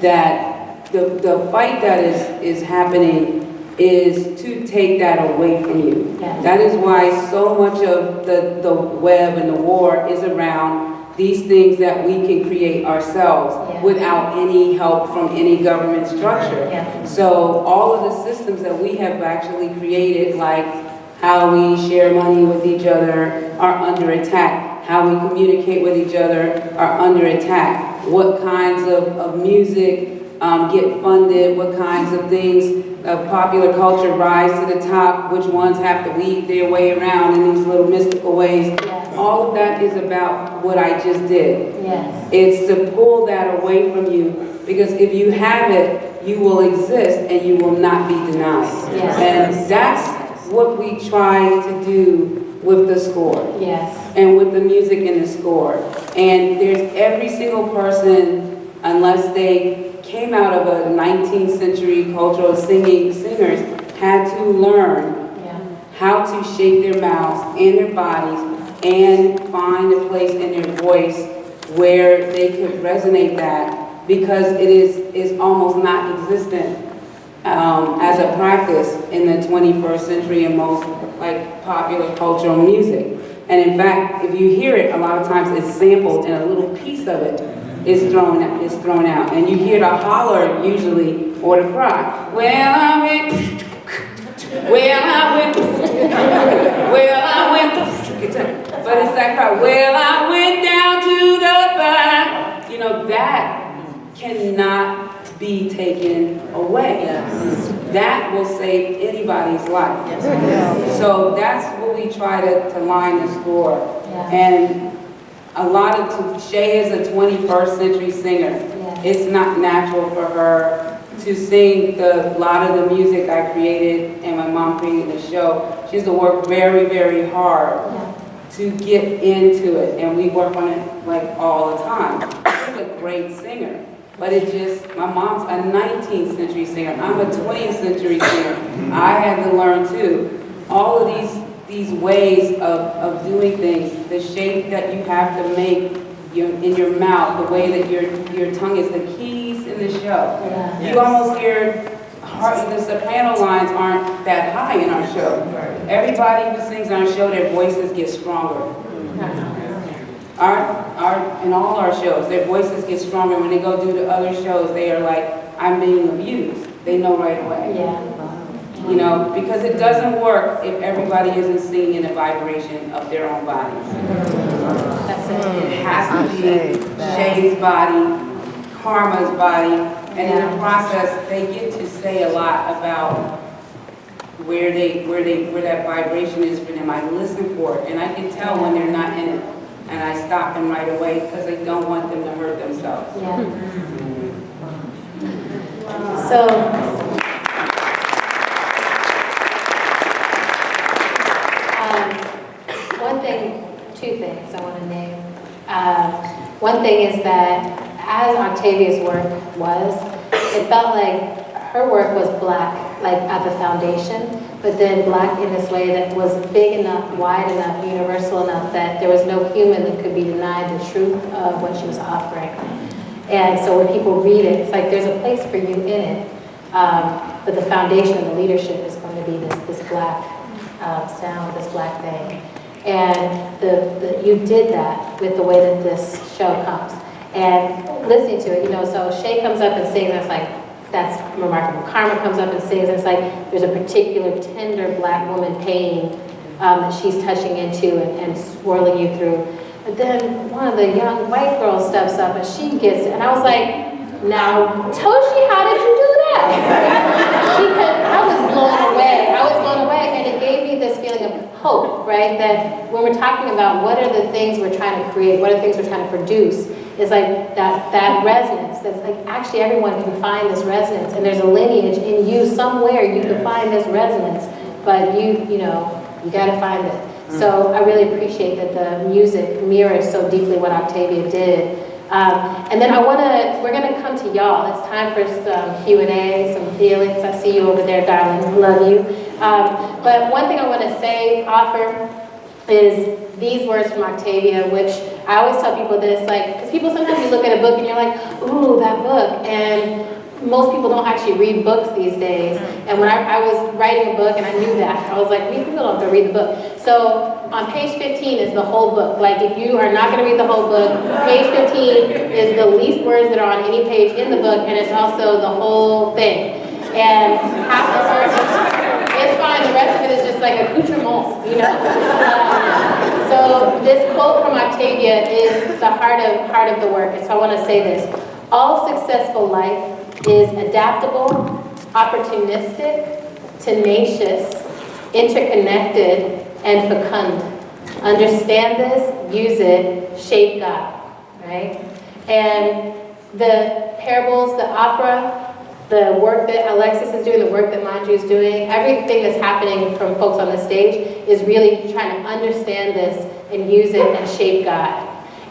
Speaker 4: That the fight that is happening is to take that away from you. That is why so much of the web and the war is around these things that we can create ourselves without any help from any government structure. So all of the systems that we have actually created, like how we share money with each other, are under attack. How we communicate with each other are under attack. What kinds of music get funded, what kinds of things of popular culture rise to the top, which ones have to weave their way around in these little mystical ways. All of that is about what I just did. It's to pull that away from you, because if you have it, you will exist and you will not be denied. And that's what we try to do with the score. And with the music in the score. And there's every single person, unless they came out of a 19th century cultural singers, had to learn how to shape their mouths and their bodies and find a place in their voice where they could resonate that, because it is almost not existent as a practice in the 21st century in most like popular cultural music. And in fact, if you hear it, a lot of times it's sampled and a little piece of it is thrown out. And you hear the holler usually, or the cry. Well, I went, but it's that cry. Well, I went down to the back. You know, that cannot be taken away. That will save anybody's life. So that's what we try to line the score. And a lot of, Shay is a 21st century singer. It's not natural for her to sing a lot of the music I created and my mom created the show. She has to work very, very hard to get into it. And we work on it like all the time. She's a great singer. But it just, my mom's a 19th century singer. I'm a 20th century singer. I had to learn too. All of these ways of doing things, the shape that you have to make in your mouth, the way that your tongue is, the keys in the show. You almost hear the soprano lines aren't that high in our show. Everybody who sings on our show, their voices get stronger. In all our shows, their voices get stronger. When they go do the other shows, they are like, I'm being abused. They know right away.
Speaker 2: Yeah.
Speaker 4: You know, because it doesn't work if everybody isn't singing in the vibration of their own bodies.
Speaker 2: That's it.
Speaker 4: It has to be Shay's body, Karma's body, and in the process, they get to say a lot about where that vibration is for them. I listen for it, and I can tell when they're not in it, and I stop them right away because I don't want them to hurt themselves.
Speaker 2: Yeah. So. Two things I want to name. One thing is that as Octavia's work was, it felt like her work was black, like at the foundation, but then black in this way that was big enough, wide enough, universal enough that there was no human that could be denied the truth of what she was offering. And so when people read it, it's like there's a place for you in it, but the foundation of the leadership is going to be this black sound, this black thing. And you did that with the way that this show comes. And listening to it, you know, so Shay comes up and sings, and it's like, that's remarkable. Karma comes up and sings, and it's like, there's a particular tender black woman pain that she's touching into and swirling you through. But then one of the young white girls steps up and she gets it. And I was like, now, Toshi, how did you do that? Because I was blown away. And it gave me this feeling of hope, right? That when we're talking about what are the things we're trying to create, what are the things we're trying to produce, is like that resonance. That's like actually everyone can find this resonance, and there's a lineage in you somewhere you can find this resonance, but you gotta find it. So I really appreciate that the music mirrors so deeply what Octavia did. And then we're gonna come to y'all. It's time for some Q&A, some feelings. I see you over there, darling. Love you. But one thing I want to offer is these words from Octavia, which I always tell people this, like, because people sometimes you look at a book and you're like, ooh, that book, and most people don't actually read books these days. And when I was writing a book and I knew that, I was like, we people don't have to read the book. So on page 15 is the whole book. Like if you are not going to read the whole book, page 15 is the least words that are on any page in the book, and it's also the whole thing. And half the words, it's fine, the rest of it is just like accoutrement, you know? So this quote from Octavia is the heart of the work, and so I want to say this. All successful life is adaptable, opportunistic, tenacious, interconnected, and fecund. Understand this, use it, shape God, right? And the parables, the opera, the work that Alexis is doing, the work that Manju is doing, everything that's happening from folks on the stage is really trying to understand this and use it and shape God.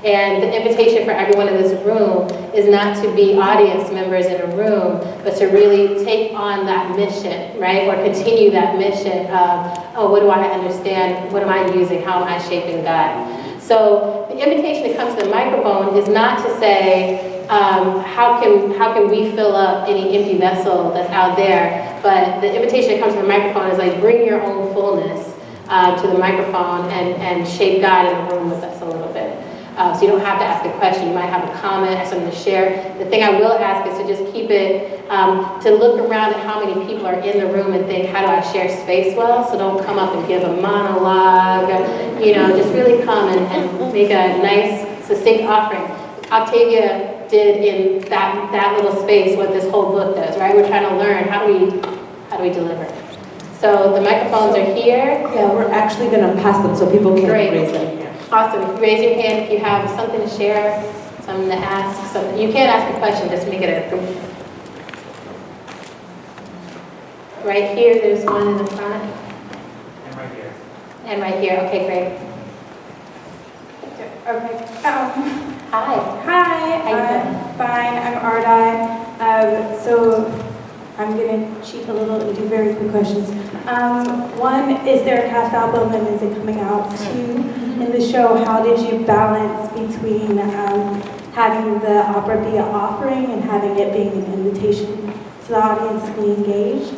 Speaker 2: And the invitation for everyone in this room is not to be audience members in a room, but to really take on that mission, right? Or continue that mission of, oh, what do I understand? What am I using? How am I shaping God? So the invitation that comes to the microphone is not to say, how can we fill up any empty vessel that's out there? But the invitation that comes to the microphone is like, bring your own fullness to the microphone and shape God in the room with us a little bit. So you don't have to ask a question. You might have a comment, something to share. The thing I will ask is to just keep it, to look around at how many people are in the room and think, how do I share space well? So don't come up and give a monologue, just really come and make a nice, succinct offering. Octavia did in that little space what this whole book does, right? We're trying to learn, how do we deliver? So the microphones are here.
Speaker 6: Yeah, we're actually gonna pass them so people can raise them.
Speaker 2: Awesome. If you raise your hand, if you have something to share, something to ask, something. You can't ask a question, just make it a group. Right here, there's one in the front.
Speaker 8: And right here.
Speaker 2: And right here. Okay, great.
Speaker 9: Okay.
Speaker 2: Hi.
Speaker 9: Hi.
Speaker 2: How you doing?
Speaker 9: Fine. I'm Ardai. So I'm gonna cheat a little and do very quick questions. One, is there a cast album and is it coming out? Two, in the show, how did you balance between having the opera be an offering and having it being an invitation to the audience to be engaged.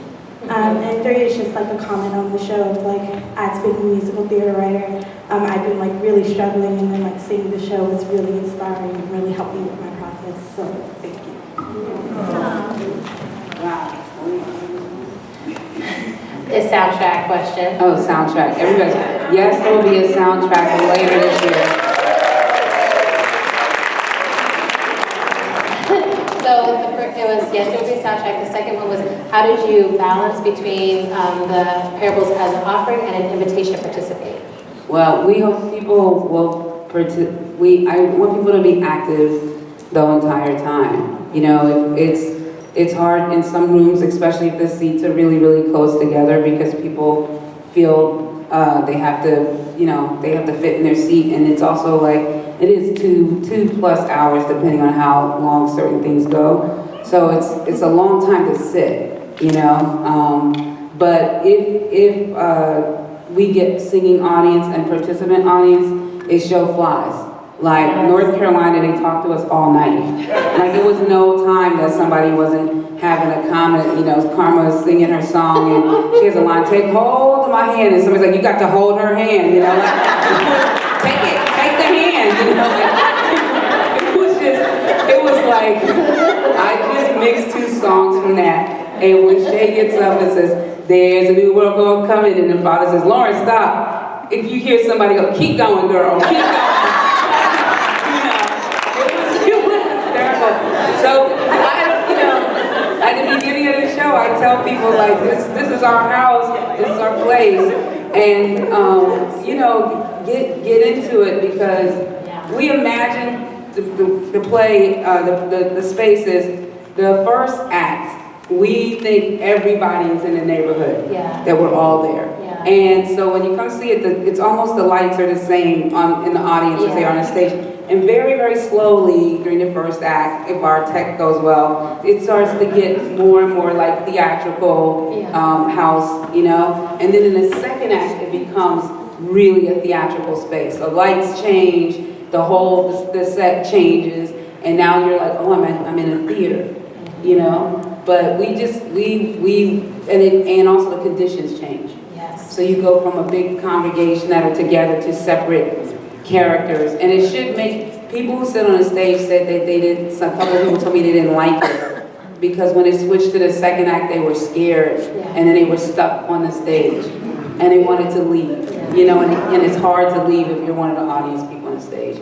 Speaker 9: And 3 is just like a comment on the show of like, as being a musical theater writer, I've been like really struggling, and then like seeing the show was really inspiring and really helped me with my process. So thank you.
Speaker 4: Wow.
Speaker 2: The soundtrack question.
Speaker 4: Oh, soundtrack. Everybody, yes, there will be a soundtrack later this year.
Speaker 2: So it was, yes, it would be a soundtrack. The second one was, how did you balance between the parables as an offering and an invitation to participate?
Speaker 4: Well, we hope people will I want people to be active the entire time. You know, it's hard in some rooms, especially if the seats are really, really close together, because people feel they have to fit in their seat, and it's also like, it is two plus hours depending on how long certain things go. So it's a long time to sit, you know. But if we get singing audience and participant audience, it show flies. Like North Carolina, they talked to us all night. Like there was no time that somebody wasn't having a comment. You know, Karma's singing her song and she has a line, take hold of my hand, and somebody's like, you got to hold her hand, you know, like, take the hand, you know. Like, it was like, I just mixed 2 songs from that, and when Shay gets up and says, there's a new world coming, and the father says, Lauren, stop. If you hear somebody go, keep going, girl, keep going. So, at the beginning of the show, I tell people, like, this is our house, this is our place, and, get into it, because we imagine the play, the spaces, the first act, we think everybody is in the neighborhood, that we're all there. And so when you come see it, it's almost the lights are the same in the audience as they are on the stage. And very, very slowly during the first act, if our tech goes well, it starts to get more and more like theatrical house, you know? And then in the second act, it becomes really a theatrical space. The lights change, the set changes, and now you're like, oh, I'm in a theater, you know? But and also the conditions change.
Speaker 2: Yes.
Speaker 4: So you go from a big congregation that are together to separate characters, and it should make people who sit on the stage said that they didn't. A couple of people told me they didn't like it because when it switched to the second act, they were scared, and then they were stuck on the stage, and they wanted to leave. You know, and it's hard to leave if you're one of the audience people on the stage.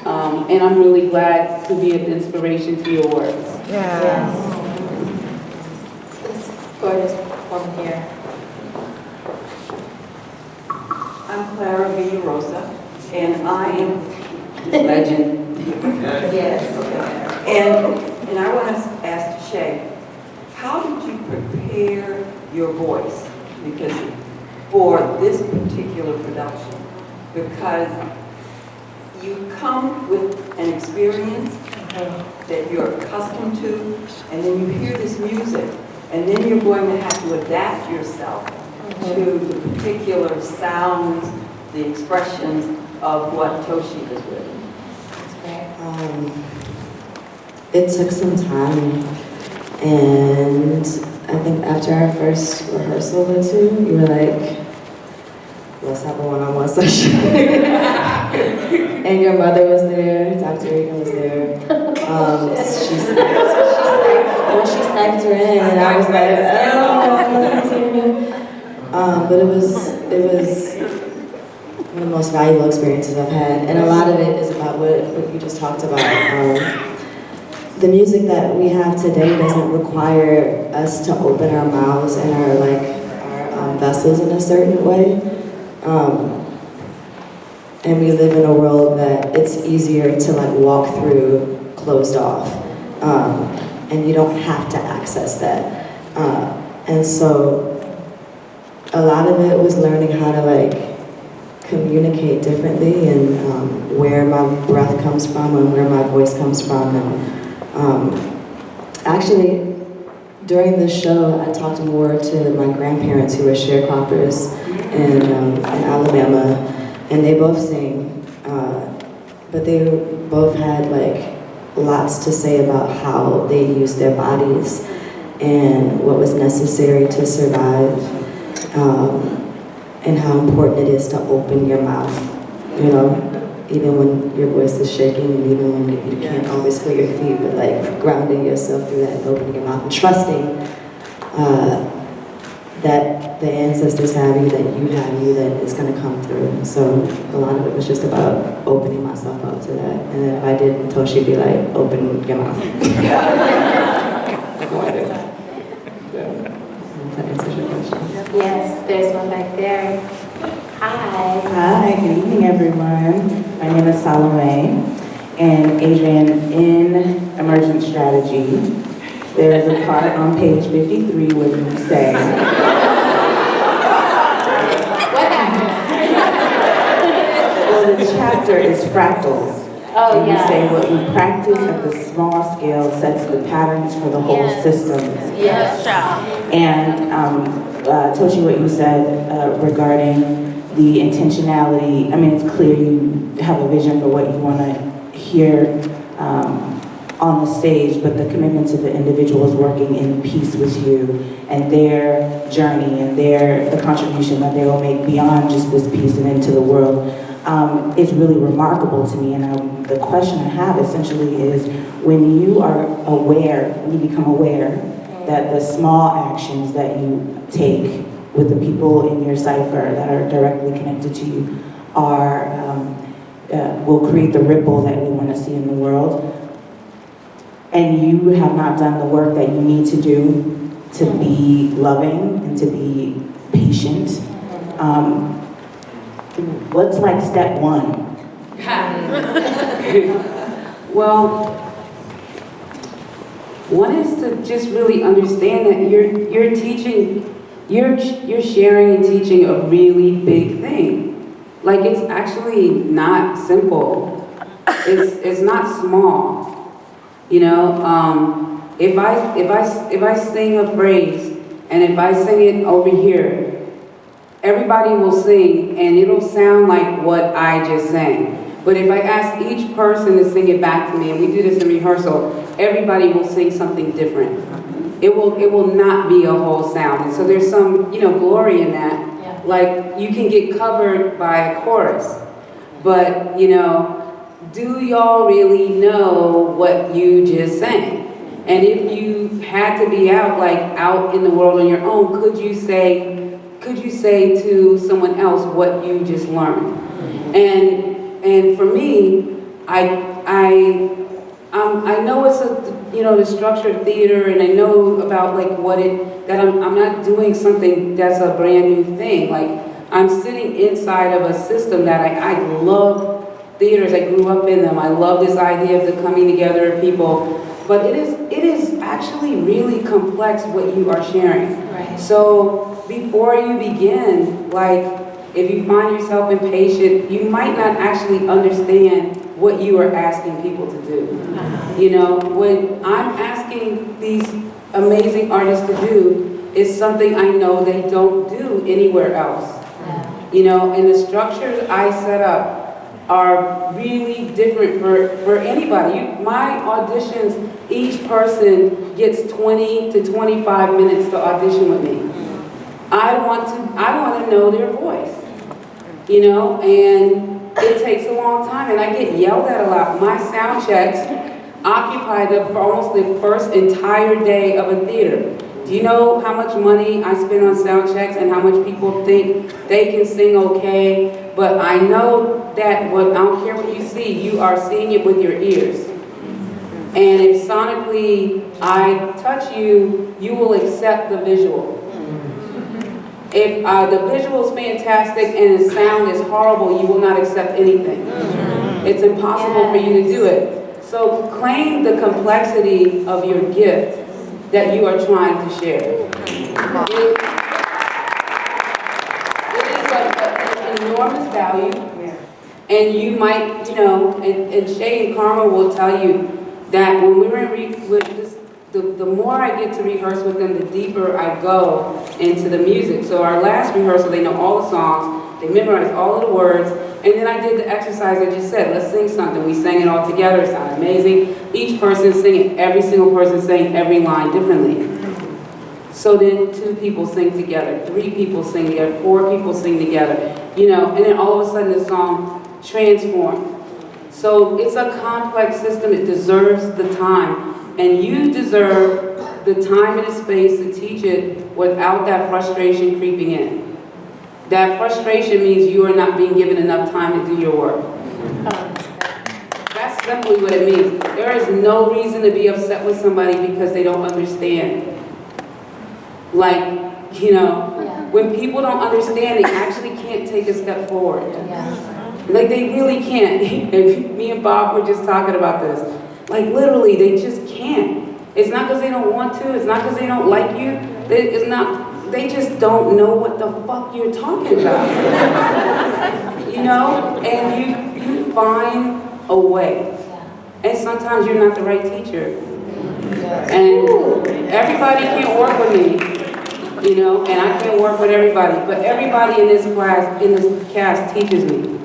Speaker 4: And I'm really glad to be of inspiration to your work.
Speaker 2: Yes. This gorgeous woman here.
Speaker 10: I'm Clara Villarosa, and I am
Speaker 4: Legend.
Speaker 10: Yes. And I want to ask Shay, how did you prepare your voice for this particular production? Because you come with an experience that you're accustomed to, and then you hear this music, and then you're going to have to adapt yourself to the particular sounds, the expressions of what Toshi has written.
Speaker 5: It took some time, and I think after our first rehearsal or 2, you were like, let's have a one-on-one session. And your mother was there, Dr. Reagon was there. She sniped her in, and I was like, oh, but it was one of the most valuable experiences I've had, and a lot of it is about what you just talked about. The music that we have today doesn't require us to open our mouths and our vessels in a certain way. And we live in a world that it's easier to walk through closed off, and you don't have to access that. And so a lot of it was learning how to communicate differently, and where my breath comes from and where my voice comes from. And actually, during the show, I talked more to my grandparents who were sharecroppers in Alabama, and they both sing, but they both had lots to say about how they use their bodies and what was necessary to survive, and how important it is to open your mouth, you know, even when your voice is shaking and even when you can't always feel your feet, but like grounding yourself through that and opening your mouth and trusting that the ancestors have you, that you have you, that it's going to come through. So a lot of it was just about opening myself up to that. And then if I didn't, Toshi would be like, open your mouth. That answers your question.
Speaker 2: Yes, there's one back there. Hi.
Speaker 11: Hi, good evening, everyone. My name is Salome, and Adrienne, in Emergent Strategy, there's a part on page 53 where you say,
Speaker 2: What happened?
Speaker 11: well, the chapter is fractals.
Speaker 2: Oh,
Speaker 11: and you
Speaker 2: yeah.
Speaker 11: say what we practice at the small scale sets the patterns for the whole
Speaker 2: Yes.
Speaker 11: system.
Speaker 2: Yes.
Speaker 11: And Toshi, what you said regarding the intentionality, I mean, it's clear you have a vision for what you want to hear on the stage, but the commitment to the individuals working in peace with you and their journey and the contribution that they will make beyond just this piece and into the world is really remarkable to me. And the question I have essentially is, when you are aware, when you become aware that the small actions that you take with the people in your cipher that are directly connected to you are will create the ripple that we want to see in the world, and you have not done the work that you need to do to be loving and to be patient, what's like step one?
Speaker 4: Well, one is to just really understand that you're teaching, you're sharing and teaching a really big thing. Like, it's actually not simple. It's not small. You know, if I sing a phrase and if I sing it over here, everybody will sing and it'll sound like what I just sang. But if I ask each person to sing it back to me, and we do this in rehearsal, everybody will sing something different. It will not be a whole sound. And so there's some, you know, glory in that.
Speaker 2: Yeah.
Speaker 4: Like, you can get covered by a chorus, but, you know, do y'all really know what you just sang? And if you had to be out in the world on your own, could you say to someone else what you just learned? And for me, I know it's the structure of theater, and I know about that I'm not doing something that's a brand new thing. Like, I'm sitting inside of a system that I love. Theaters, I grew up in them. I love this idea of the coming together of people, but it is actually really complex what you are sharing.
Speaker 2: Right.
Speaker 4: So before you begin, like, if you find yourself impatient, you might not actually understand what you are asking people to do. You know, when I'm asking these amazing artists to do, is something I know they don't do anywhere else. You know, and the structures I set up are really different for anybody. My auditions, each person gets 20 to 25 minutes to audition with me. I want to know their voice, you know, and it takes a long time, and I get yelled at a lot. My sound checks occupy for almost the first entire day of a theater. Do you know how much money I spend on sound checks and how much people think they can sing okay? But I know that I don't care what you see, you are seeing it with your ears. And if sonically I touch you, you will accept the visual. If the visual is fantastic and the sound is horrible, you will not accept anything. It's impossible for you to do it. So claim the complexity of your gift that you are trying to share. It is of enormous value, and you might, you know, and Shay and Karma will tell you that when we were the more I get to rehearse with them, the deeper I go into the music. So our last rehearsal, they know all the songs, they memorize all of the words, And then I did the exercise I just said, let's sing something. We sang it all together, it sounded amazing. Each person singing, every single person sang every line differently. So then 2 people sing together, 3 people sing together, 4 people sing together, you know, and then all of a sudden the song transformed. So it's a complex system, it deserves the time. And you deserve the time and the space to teach it without that frustration creeping in. That frustration means you are not being given enough time to do your work. That's simply what it means. There is no reason to be upset with somebody because they don't understand. Like, you know, when people don't understand, they actually can't take a step forward. Like, they really can't. And me and Bob were just talking about this. Like, literally, they just can't. It's not because they don't want to. It's not because they don't like you. It's not. They just don't know what the fuck you're talking about. You know? And you find a way. And sometimes you're not the right teacher. And everybody can't work with me, you know, and I can't work with everybody. But everybody in this class, in this cast teaches me.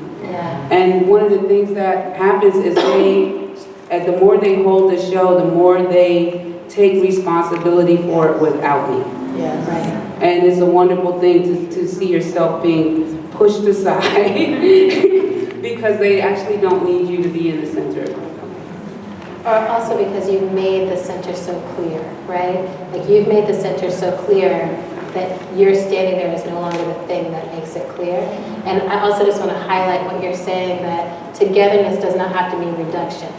Speaker 4: And one of the things that happens is the more they hold the show, the more they take responsibility for it without me. And it's a wonderful thing to see yourself being pushed aside because they actually don't need you to be in the center.
Speaker 2: Or also because you've made the center so clear, right? Like you've made the center so clear that you're standing there is no longer the thing that makes it clear. And I also just want to highlight what you're saying, that togetherness does not have to mean reduction.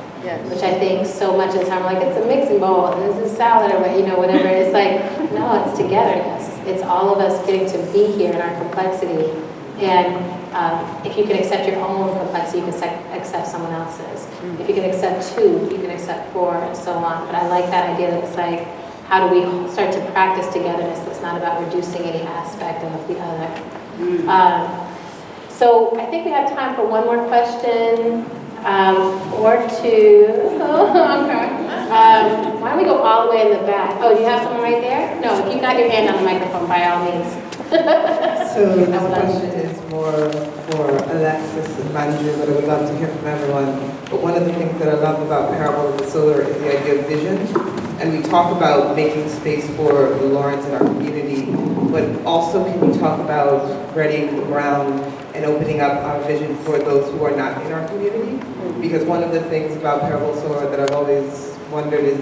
Speaker 2: Which I think so much of the time, like, it's a mixing bowl, and this is salad, or you know, whatever. It's like, no, it's togetherness. It's all of us getting to be here in our complexity. And if you can accept your own complexity, you can accept someone else's. If you can accept 2, you can accept 4, and so on. But I like that idea that it's like, how do we start to practice togetherness that's not about reducing any aspect of the other? So I think we have time for one more question. Or 2. Oh, okay. Why don't we go all the way in the back? Oh, do you have someone right there? No, if you got your hand on the microphone, by all means.
Speaker 12: So this question is more for Alexis and Manju, but I would love to hear from everyone. But one of the things that I love about Parable of the Sower is the idea of vision. And we talk about making space for the Lawrence in our community, but also can you talk about readying the ground and opening up our vision for those who are not in our community? Because one of the things about Parable of the Sower that I've always wondered is,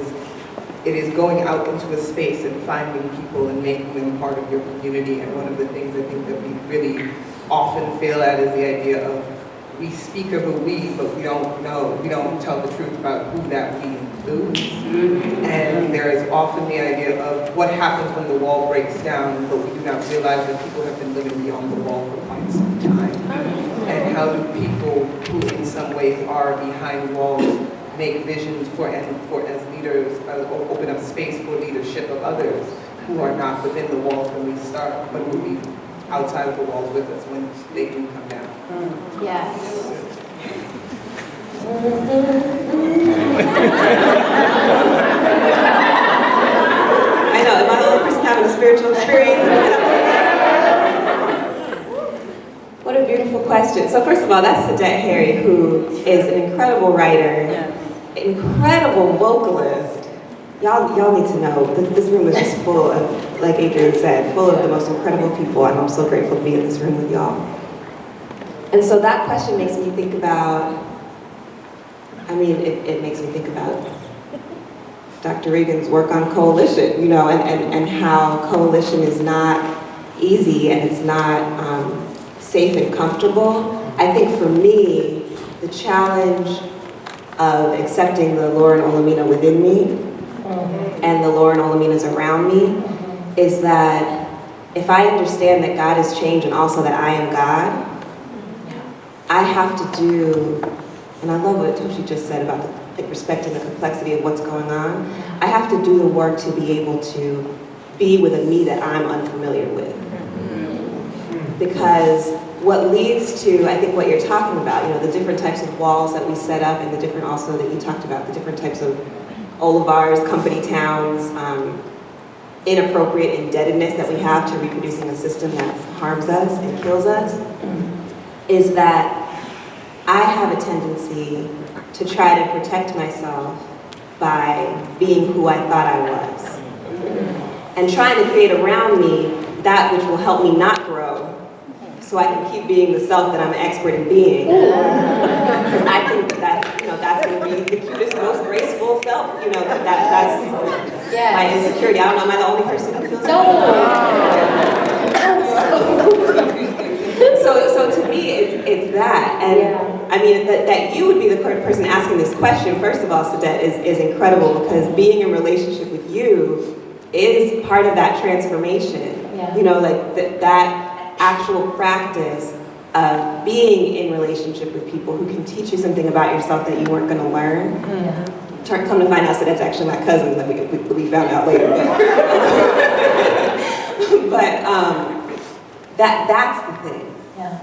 Speaker 12: it is going out into a space and finding people and making them part of your community. And one of the things I think that we really often fail at is the idea of, we speak of a we, but we don't tell the truth about who that we includes. And there is often the idea of what happens when the wall breaks down, but we do not realize that people have been living beyond the wall for quite some time. And how do people who in some ways are behind walls make visions for as leaders, or open up space for leadership of others who are not within the walls when we start, but will be outside of the walls with us when they do come down.
Speaker 2: Yes.
Speaker 6: I know, am I the only person having a spiritual experience? What a beautiful question. So first of all, that's Sadette Harry, who is an incredible writer, incredible vocalist. Y'all need to know, this room is just full of, like Adrienne said, full of the most incredible people, and I'm so grateful to be in this room with y'all. And so that question makes me think about, it makes me think about Dr. Reagon's work on coalition, you know, and how coalition is not easy and it's not safe and comfortable. I think for me, the challenge of accepting the Lauren Olamina within me and the Lauren Olaminas around me is that if I understand that God has changed and also that I am God, I have to do, and I love what Toshi just said about respecting the complexity of what's going on. I have to do the work to be able to be with a me that I'm unfamiliar with. Because what leads to, I think, what you're talking about, you know, the different types of walls that we set up and the different also that you talked about, the different types of olivars, company towns, inappropriate indebtedness that we have to reproducing a system that harms us and kills us, is that I have a tendency to try to protect myself by being who I thought I was. And trying to create around me that which will help me not grow so I can keep being the self that I'm an expert in being. Because I think that, that's going to be the cutest, most graceful self. That's my insecurity. I don't know, am I the only person who feels So to me, it's that. And I mean, that you would be the person asking this question, first of all, Sadette, is incredible, because being in relationship with you is part of that transformation. That actual practice of being in relationship with people who can teach you something about yourself that you weren't going to learn. Come to find out, so that's actually my cousin that we found out later. But that's the thing.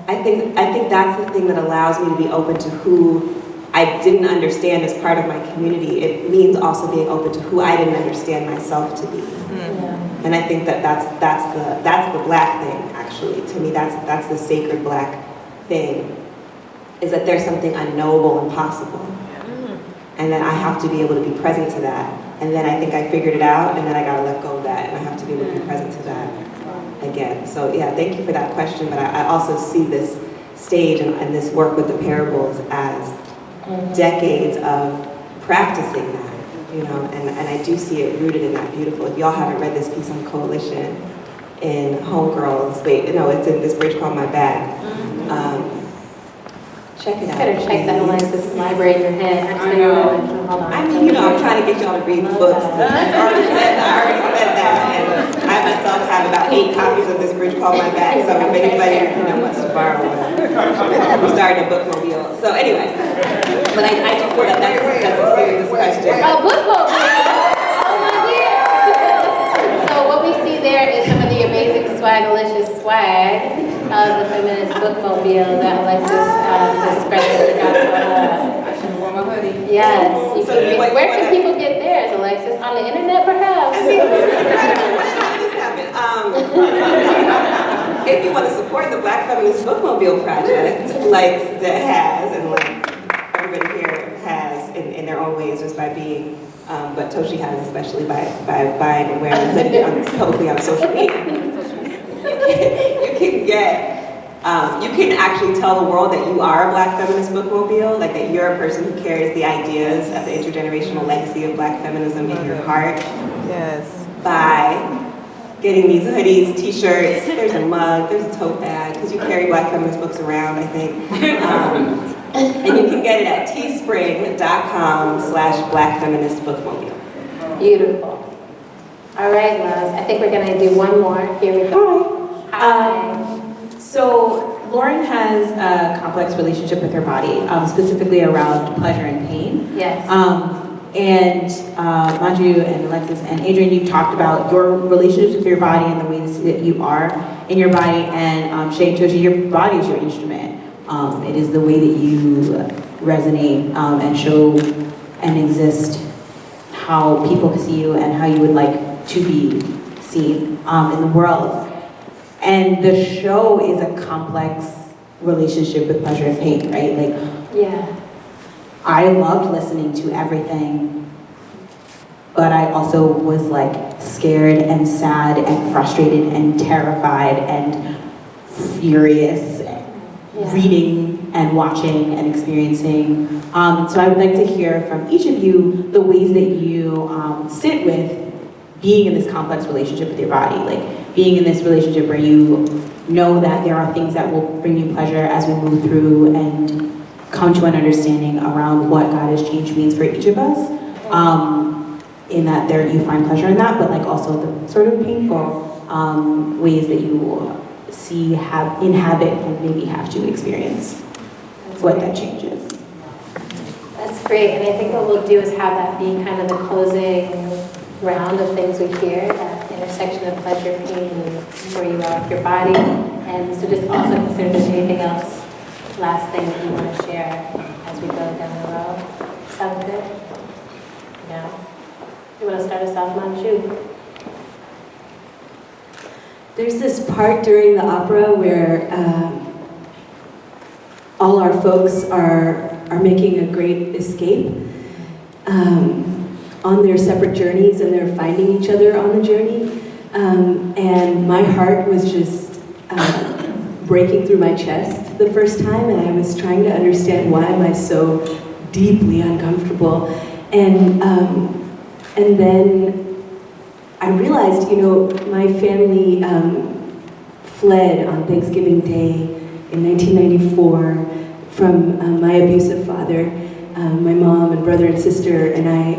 Speaker 6: I think that's the thing that allows me to be open to who I didn't understand as part of my community. It means also being open to who I didn't understand myself to be. And I think that's the Black thing, actually. To me, that's the sacred Black thing, is that there's something unknowable, impossible. And then I have to be able to be present to that. And then I think I figured it out, and then I gotta let go of that, and I have to be able to be present to that again. So yeah, thank you for that question, but I also see this stage and this work with the parables as decades of practicing that. And I do see it rooted in that beautiful. If y'all haven't read this piece on coalition in Homegirls, it's in this bridge called My Bag. Check it out.
Speaker 2: Better check that Alexis library in your head. Hold on.
Speaker 6: I mean, I'm trying to get y'all to read the books. I already said that, and I myself have about 8 copies of this bridge called My Bag. So if anybody wants to borrow one, I'm starting a bookmobile. So anyway, but I do feel that that's a serious question.
Speaker 2: A bookmobile. Oh my dear. So what we see there is some of the amazing swagalicious swag of the feminist bookmobile that Alexis spread I should wear my hoodie. Yes. Where can people get theirs, Alexis? On the internet, perhaps?
Speaker 6: If you want to support the Black Feminist Bookmobile Project, like that has, and like everybody here has in their own ways, just by being, but Toshi has especially by buying and wearing a hoodie publicly on social media. You can actually tell the world that you are a Black feminist bookmobile, like that you're a person who carries the ideas of the intergenerational legacy of Black feminism in your heart.
Speaker 12: Yes.
Speaker 6: By getting these hoodies, t-shirts, there's a mug, there's a tote bag, because you carry Black feminist books around, I think. And you can get it at teespring.com/Black feminist bookmobile.
Speaker 2: Beautiful. All right, loves. I think we're going to do one more. Here we go. Hi.
Speaker 13: So Lauren has a complex relationship with her body, specifically around pleasure and pain.
Speaker 2: Yes.
Speaker 13: And Manju and Alexis and Adrienne, you've talked about your relationships with your body and the ways that you are in your body. And Shay and Toshi, your body is your instrument. It is the way that you resonate and show and exist, how people can see you and how you would like to be seen in the world. And the show is a complex relationship with pleasure and pain, right?
Speaker 2: Yeah.
Speaker 13: I loved listening to everything, but I also was scared and sad and frustrated and terrified and furious, reading and watching and experiencing. So I would like to hear from each of you the ways that you sit with being in this complex relationship with your body, being in this relationship where you know that there are things that will bring you pleasure as we move through and come to an understanding around what God has changed means for each of us, in that you find pleasure in that, but also the sort of painful ways that you inhabit and maybe have to experience what that change is.
Speaker 2: That's great, and I think what we'll do is have that being kind of the closing round of things we hear, that intersection of pleasure, pain, and where you are with your body. And so just also consider there's anything else, last thing that you want to share as we go down the road. Sound good? Yeah. You want to start us off, Manju?
Speaker 7: There's this part during the opera where all our folks are making a great escape on their separate journeys, and they're finding each other on the journey. And my heart was just breaking through my chest the first time, and I was trying to understand, why am I so deeply uncomfortable? And then I realized, my family fled on Thanksgiving Day in 1994 from my abusive father. My mom and brother and sister and I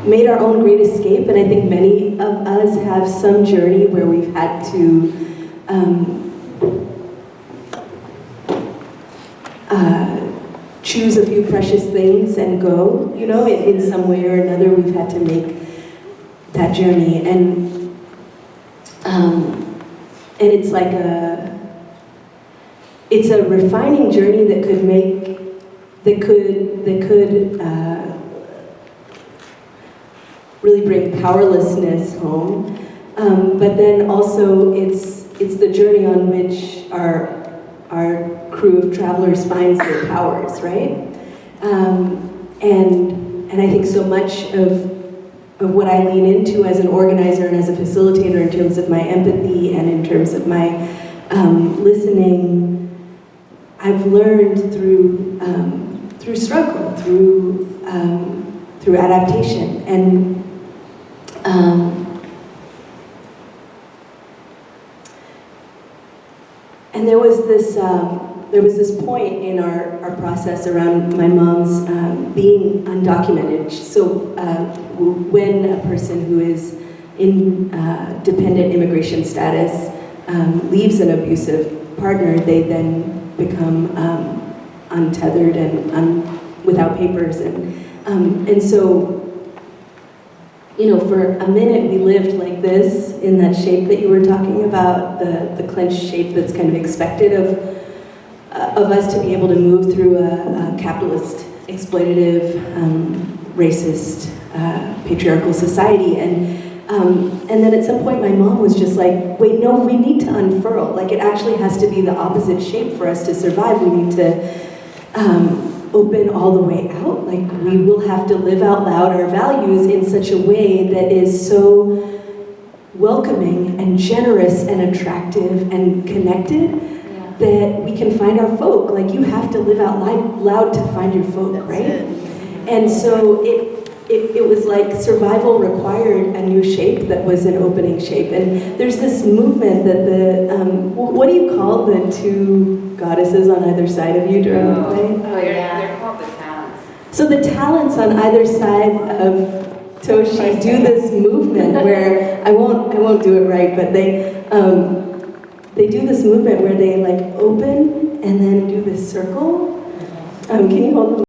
Speaker 7: made our own great escape, and I think many of us have some journey where we've had to choose a few precious things and go, in some way or another we've had to make that journey. And it's like it's a refining journey that could really bring powerlessness home, but then also it's the journey on which our crew of travelers finds their powers, right? And I think so much of what I lean into as an organizer and as a facilitator, in terms of my empathy and in terms of my listening, I've learned through struggle, through adaptation, and there was this point in our process around my mom's being undocumented. So when a person who is in dependent immigration status leaves an abusive partner, they then become untethered and without papers, and so, for a minute we lived like this, in that shape that you were talking about, the clenched shape that's kind of expected of us to be able to move through a capitalist, exploitative, racist, patriarchal society, and then at some point my mom was just like, wait, no, we need to unfurl. Like, it actually has to be the opposite shape for us to survive. We need to open all the way out. Like, we will have to live out loud our values in such a way that is so welcoming and generous and attractive and connected, that we can find our folk. Like, you have to live out loud to find your folk, right? And so it was like survival required a new shape that was an opening shape. And there's this movement that what do you call the two goddesses on either side of you during the play?
Speaker 3: Oh, yeah. They're called the talents.
Speaker 7: So the talents on either side of Toshi do this movement where, I won't do it right, but they do this movement where they like open and then do this circle. Can you hold them?